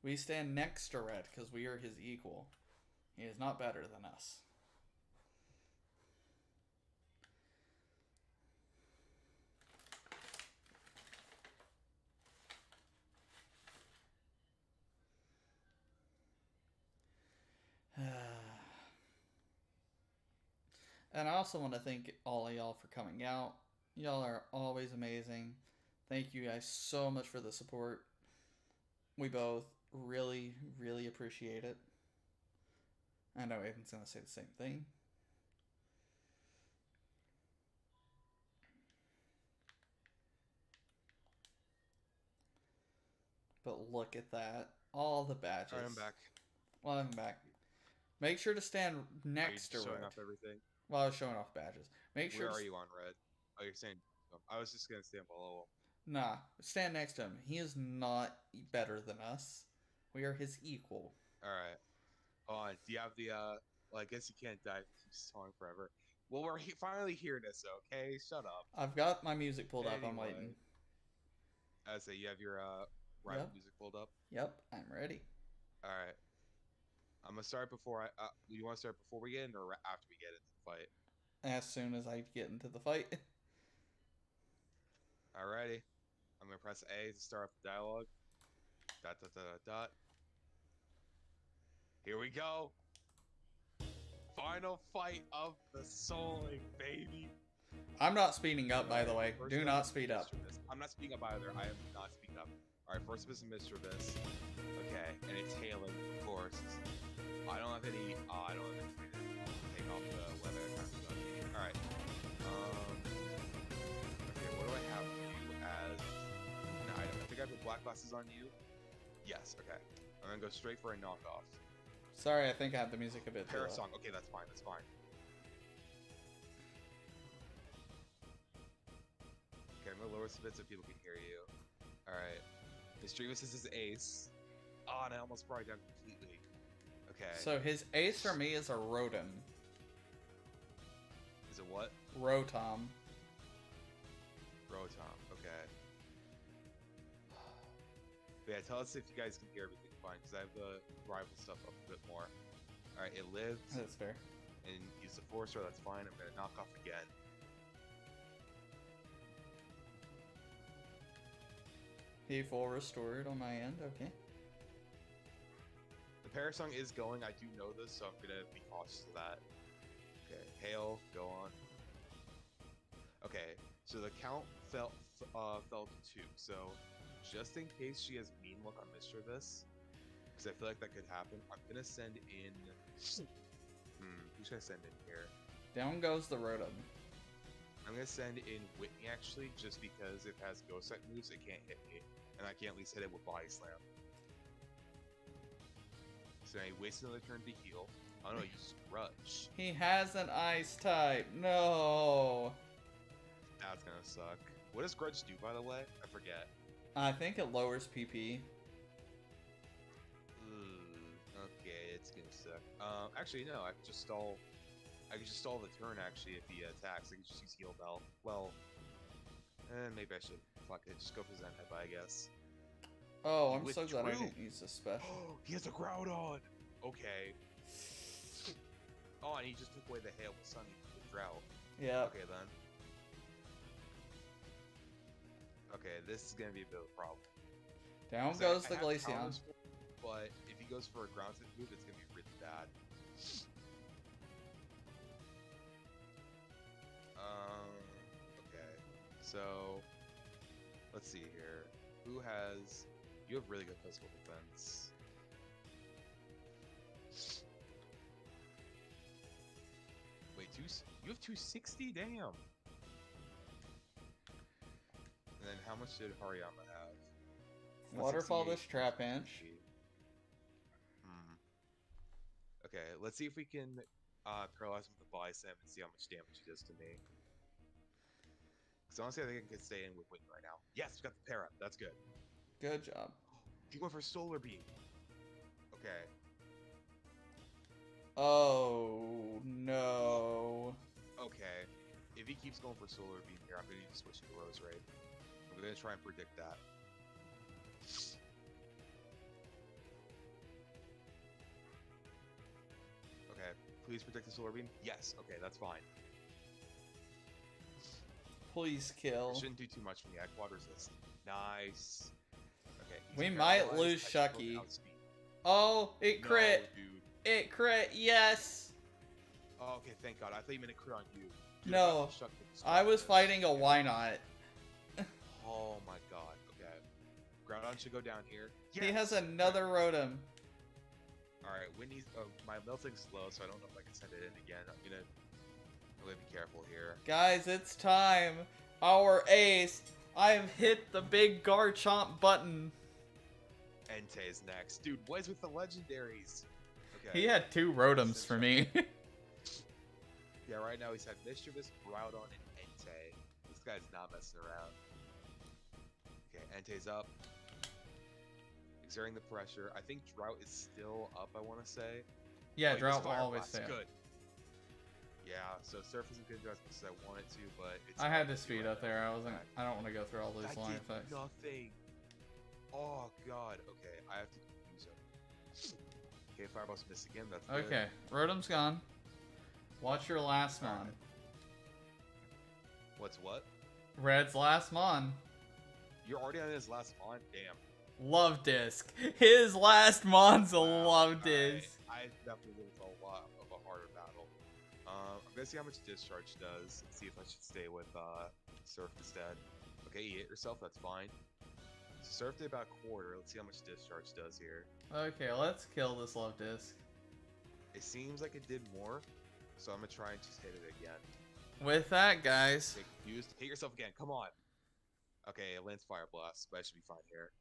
We stand next to Red because we are his equal. He is not better than us. And I also want to thank all of y'all for coming out. Y'all are always amazing. Thank you guys so much for the support. We both really, really appreciate it. I know Aiden's going to say the same thing. But look at that. All the badges. Alright, I'm back. Welcome back. Make sure to stand next to showing Red. off everything? While I was showing off badges. Make sure. Where are you on Red? Oh, you're saying. I was just gonna stand below him. Nah, stand next to him. He is not better than us. We are his equal. Alright. Do you have the well, I guess you can't die if you keep talking forever. Well, we're finally hearing this, okay? Shut up. I've got my music pulled up. I'm Anyway. waiting. I say you have your rival Yep. music pulled up. Yep, I'm ready. All right. I'm gonna start before I. You want to start before we get in, or after we get into the fight? As soon as I get into the fight. Alrighty. I'm gonna press A to start off the dialogue. Dot dot dot dot dot. Here we go. Final fight of the Souling, baby. I'm not speeding up, by the way. Do not speed up. I'm not speeding up either. I am not speeding up. Alright, first up is Mr. Abyss. Okay, and it's hailing, of course. I don't have any. I don't have any. Take off the weather. Alright. Okay, what do I have for you as an item? I think I put black glasses on you. Yes, okay. I'm gonna go straight for a knockoff. Sorry, I think I have the music a bit too low. Parasong. Okay, that's fine. That's fine. Okay, I'm gonna lower this a bit so people can hear you. Alright. His Dreamus is his ace. Oh, and I almost brought it down completely. Okay. So his ace for me is a Rotom. Is it what? Rotom. Rotom. Okay. But yeah, tell us if you guys can hear everything fine, because I have the rival stuff up a bit more. Alright, it lived. That's fair. And use the Forcer, that's fine. I'm gonna knock off again. He full restored on my end, okay. The Parasong is going, I do know this, so I'm gonna be cautious of that. Okay, Hail, go on. Okay, so the count fell to 2, so just in case she has mean look on Mr. Abyss, because I feel like that could happen, I'm gonna send in... who should I send in here? Down goes the Rotom. I'm gonna send in Whitney, actually, just because it has Ghost type moves, it can't hit me. And I can at least hit it with Body Slam. So I waste another turn to heal. Oh no, use Grudge. He has an ice type. No. That's gonna suck. What does Grudge do, by the way? I forget. I think it lowers PP. Okay, it's gonna suck. Actually, no. I can just stall. I can just stall the turn. Actually, if he attacks, I can just use Heal Bell. Well, maybe I should. Fuck it. Just go for Zen Headbutt, I guess. Oh, I'm so glad I didn't use this special. He has a Groudon. Okay. Oh, and he just took away the Hail with Sunny with Drought. Yeah. Okay then. Okay, this is gonna be a bit of a problem. Down goes the Glaceon. But if he goes for a ground type move, it's gonna be really bad. Okay. So let's see here. Who has? You have really good physical defense. Wait, you have 260? Damn. And then how much did Hariyama have? Waterfall 168 this trap inch. Hmm. Okay, let's see if we can paralyze him with the bicep and see how much damage he does to me. Because honestly, I think I can stay in with Wing right now. Yes, we got the pair up. That's good. Good job. He went for Solar Beam. Okay. Oh, no. Okay. If he keeps going for Solar Beam here, I'm going to need to switch to Rose Raid. I'm going to try and predict that. Okay. Please predict the Solar Beam. Yes. Okay, that's fine. Please It kill. shouldn't do too much for me. I quad resist. Nice. Okay. he's We might paralyzed. lose I should go Shucky. outspeed. Oh, it crit. No, dude. It crit, yes. Oh, okay, thank God. I thought you meant a crit on you. Dude, No, I was fighting a why not. Oh my God. Okay. Groudon should go down here. He has Yes! another Rotom. Alright, Whitney's. Oh, my melting's slow, so I don't know if I can send it in again. I'm gonna really be careful here. Guys, it's time. Our ace. I have hit the big Garchomp button. Entei's next. Dude, what is with the legendaries? Okay. He had 2 Rotoms for me. Yeah, right now he's had Mischievous, Groudon, and Entei. This guy's not messing around. Okay, Entei's up. Exerting the pressure. I think Drought is still up, I want to say. Yeah, Oh, he Drought does will Fire always Blast. fail. Good. Yeah, so Surf isn't going to do as much as I want it to, but it's... I had to to speed right up there. now. I don't want to go through all those That line did effects. nothing. Oh, God. Okay, I have to use him. Okay, Fireball's missed again. That's good. Okay, Rotom's gone. Watch your last Mon. Alright. What's what? Red's last Mon. You're already on his last Mon? Damn. Love Disc. His last Mon's a Wow, Love alright. Disc. I definitely think it's a lot of a harder battle. I'm gonna see how much Discharge does, and see if I should stay with Surf instead. Okay, you hit yourself, that's fine. So Surf did about a quarter. Let's see how much Discharge does here. Okay, let's kill this Love Disc. It seems like it did more, so I'm gonna try and just hit it again. With that, guys. Get confused. Hit yourself again. Come on. Okay, it lands Fire Blast, but I should be fine here.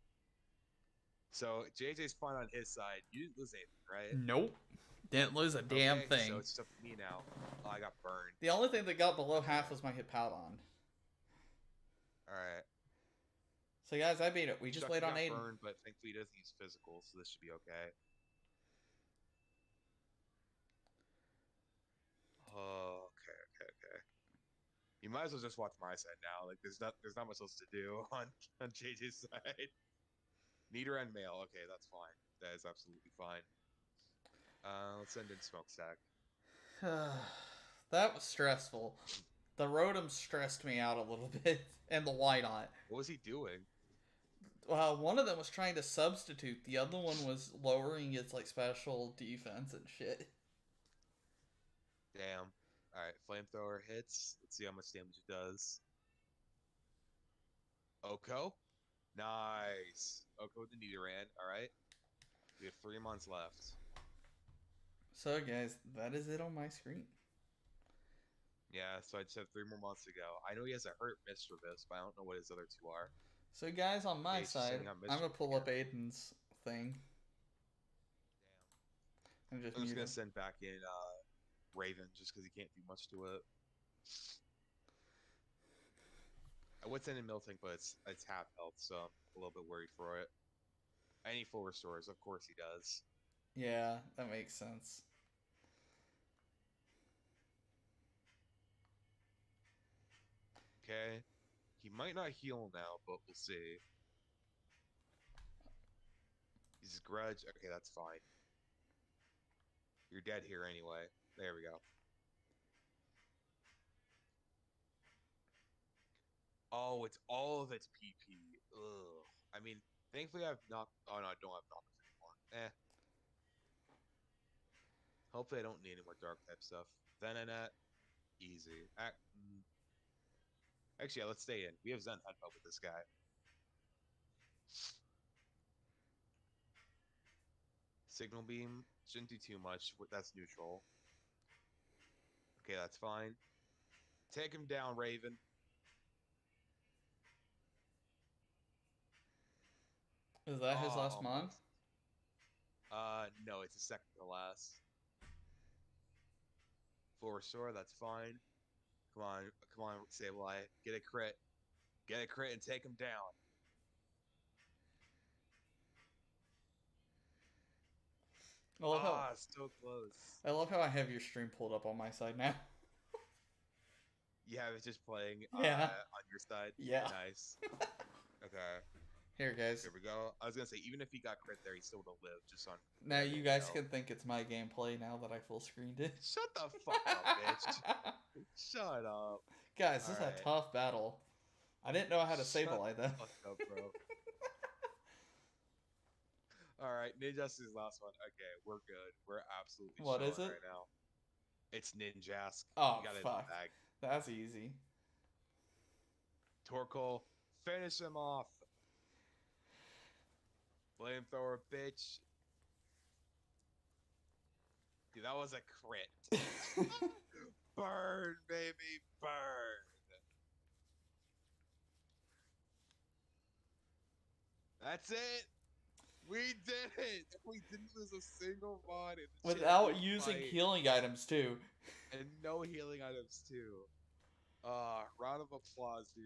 So JJ's fine on his side. You didn't lose anything, right? Nope. Didn't lose a damn Okay, thing. So it's just up to me now. Oh, I got burned. The only thing that got below half was my Hippowdon. Alright. So guys, I beat it. We just Chucky wait on got Aiden. burned, but thankfully he doesn't use physical, so this should be okay. Oh, okay. You might as well just watch my side now. Like there's not much else to do on JJ's side. Nidoran male. Okay, that's fine. That is absolutely fine. Let's send in Smokestack. That was stressful. The Rotom stressed me out a little bit, and the Wydot. What was he doing? One of them was trying to substitute. The other one was lowering its like special defense and shit. Damn. Alright, Flamethrower hits. Let's see how much damage it does. Oko? Nice. Oko with the Nidoran. Alright. We have 3 months left. So guys, that is it on my screen. Yeah, so I just have 3 more months to go. I know he has a hurt Mischievous, but I don't know what his other 2 are. So guys, on my Yeah, he's side, sending out I'm gonna Mischief pull here. up Aiden's thing. And just I'm just mute gonna him. send back in Raven just because he can't do much to it. I would send in Miltank, but it's half health, so I'm a little bit worried for it. I need full restores, of course he does. Yeah, that makes sense. Okay. He might not heal now, but we'll see. He's grudge. Okay, that's fine. You're dead here anyway. There we go. Oh, it's all of its PP. Ugh. I mean, thankfully I've knocked. Oh no, I don't have knockers anymore. Eh. Hopefully I don't need any more dark type stuff. Venonat, easy. Actually, yeah, let's stay in. We have Zen Headbutt with this guy. Signal Beam shouldn't do too much. That's neutral. Okay, that's fine. Take him down, Raven. Is that his last mon? Almost. No, it's a second to last. Full restore, that's fine. Come on, Sableye. Get a crit. Get a crit and take him down. I love how Ah, so close. I love how I have your stream pulled up on my side now. You have it just playing Yeah. on your side. Yeah. Nice. Okay. Here, guys. Here we go. I was gonna say, even if he got crit there, he still would have lived just on Now you random guys fail. can think it's my gameplay now that I full screened it. Shut the fuck up, bitch. Shut up. Guys, this is a Alright. tough battle. I didn't know how to Shut Sableye the though. fuck up, bro. Alright, Ninjask's last one. Okay, we're good. We're absolutely What is chilling it? right now. It's Ninjask. Oh, You got it in the fuck. bag. That's easy. Torkoal, finish him off. Flamethrower, bitch. Dude, that was a crit. Burn, baby, burn. That's it. We did it. We didn't lose a single mod in the Without champion using fight. healing items too. And no healing items too. Round of applause, dude.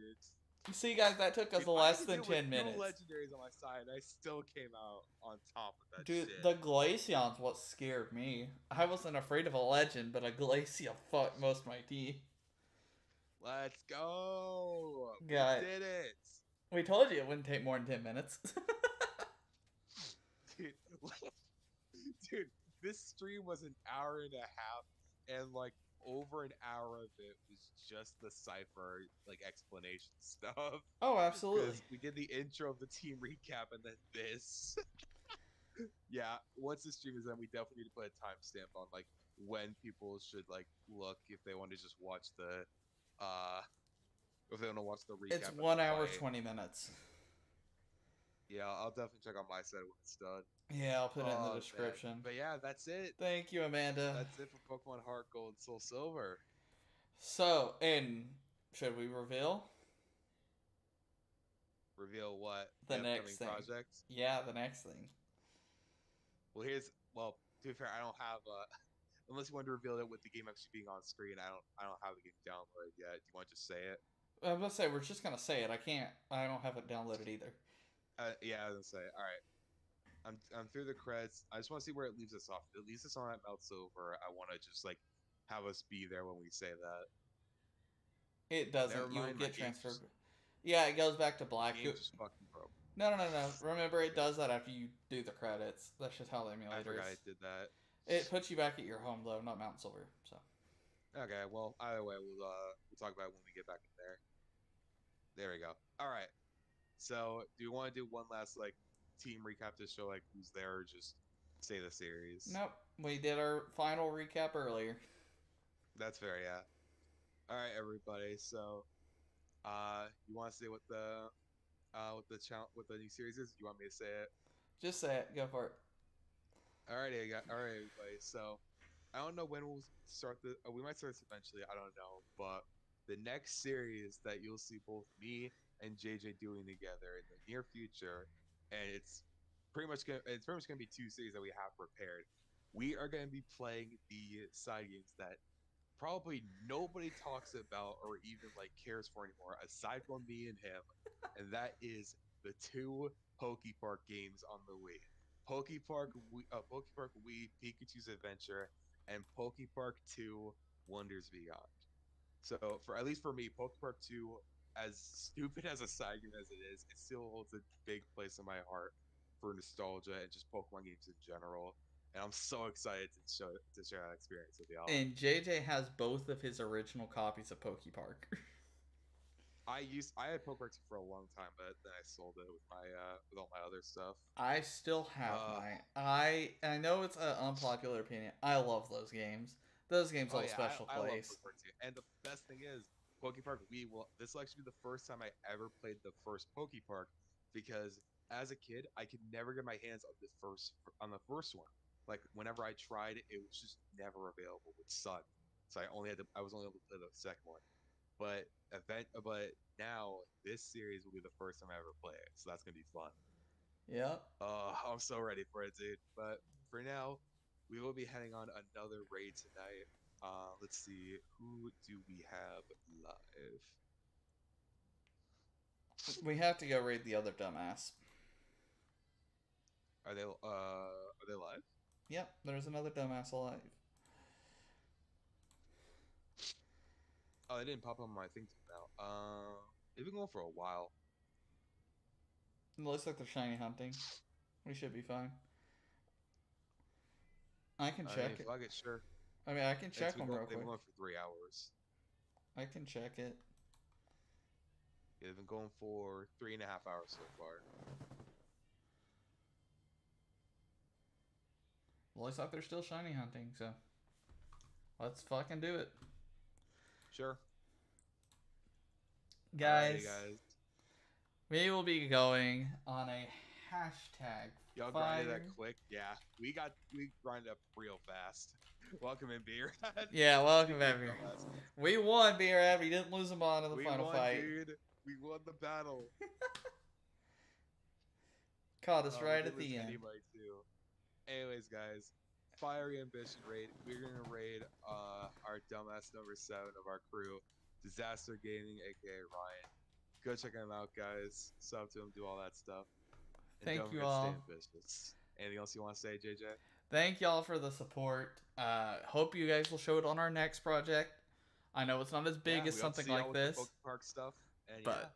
You see, guys, that took us Dude, I less had to than deal with 10 minutes. two legendaries on my side, and I still came out on top of that Dude, shit. the Glaceon's what scared me. I wasn't afraid of a legend, but a Glaceon fucked most of my team. Let's go. Got We it. did it. We told you it wouldn't take more than 10 minutes. Dude, dude, this stream was an hour and a half, and like over an hour of it was just the cipher like explanation stuff. Oh, absolutely. Because we did the intro of the team recap and then this. Yeah, once the stream is done, we definitely need to put a timestamp on like when people should like look if they want to just watch the if they want to watch the recap. It's and 1 then hour, play. 20 minutes. Yeah, I'll definitely check on my side when it's done. Yeah, I'll put it in the Man. description. But yeah, that's it. Thank you, Amanda. That's it for Pokemon Heart Gold, Soul Silver. So, Aiden, should we reveal? Reveal what? The upcoming next thing. project? Yeah, the next thing. Well, to be fair, I don't have unless you want to reveal it with the game actually being on screen. I don't have the game downloaded yet. Do you want to just say it? I was gonna say, we're just gonna say it. I don't have it downloaded either. Yeah, I was gonna say. All right, I'm through the credits. I just want to see where it leaves us off. If it leaves us on that Mount Silver, I want to just like have us be there when we say that. It Never doesn't. You'll mind, my get game's transferred. Yeah, it goes back to black. Game just fucking broke. No. Remember, it does that after you do the credits. That's just how the emulator I forgot is. it did that. It puts you back at your home, though, not Mount Silver. So. Okay, well, either way, we'll talk about it when we get back in there. There we go. All right. So, do you want to do one last like team recap to show like who's there, or just say the series? Nope. We did our final recap earlier. That's fair, yeah. All right, everybody. So, you want to say what the new series is? Do you want me to say it? Just say it. Go for it. All right, everybody. So, I don't know when we'll start the. We might start this eventually. I don't know, but the next series that you'll see both me and JJ doing together in the near future, and it's pretty much gonna be two series that we have prepared. We are gonna be playing the side games that probably nobody talks about or even like cares for anymore, aside from me and him, and that is the two PokePark games on the Wii. PokePark Wii Pikachu's Adventure and PokePark 2 Wonders Beyond. So for at least for me, PokePark 2, as stupid as a side game as it is, it still holds a big place in my heart for nostalgia and just Pokemon games in general. And I'm so excited to share that experience with y'all. And JJ has both of his original copies of PokePark. I had PokePark 2 for a long time, but then I sold it with my with all my other stuff. I still have mine. I know it's an unpopular opinion. I love those games. Those games hold a special I love place. PokePark 2. And the best thing is, PokePark Wii this will actually be the first time I ever played the first PokePark, because as a kid I could never get my hands on the first one. Like whenever I tried, it was just never available with Sun. So I was only able to play the second one. But now this series will be the first time I ever play it. So that's gonna be fun. Yep. I'm so ready for it, dude. But for now, we will be heading on another raid tonight. Let's see, who do we have live? We have to go raid the other dumbass. Are they live? Yep, there's another dumbass alive. Oh, they didn't pop up on my thing till now. They've been going for a while. It looks like they're shiny hunting. We should be fine. I can I mean, check it. fuck it, sure. I mean, I can check them real They've quick. been going for 3 hours. I can check it. Yeah, they've been going for 3.5 hours so far. Well, looks like they're still shiny hunting, so let's fucking do it. Sure. Guys, Alrighty, guys. we will be going on a hashtag Y'all grinded that quick? Yeah. We grinded up real fast. Welcome in, Beer. Yeah, welcome back here. We won, Beer. We didn't lose them on in the final fight. Dude. We won the battle. Caught us right at the end. Anybody too. Anyways, guys, Fiery Ambition raid. We're gonna raid our dumbass number 7 of our crew, Disaster Gaming, aka Ryan. Go check him out, guys. Sub to him, do all that stuff. And Thank don't you forget to all. stay ambitious. Anything else you want to say, JJ? Thank y'all for the support. Hope you guys will show it on our next project. I know it's not as big as something like this, Park stuff, and but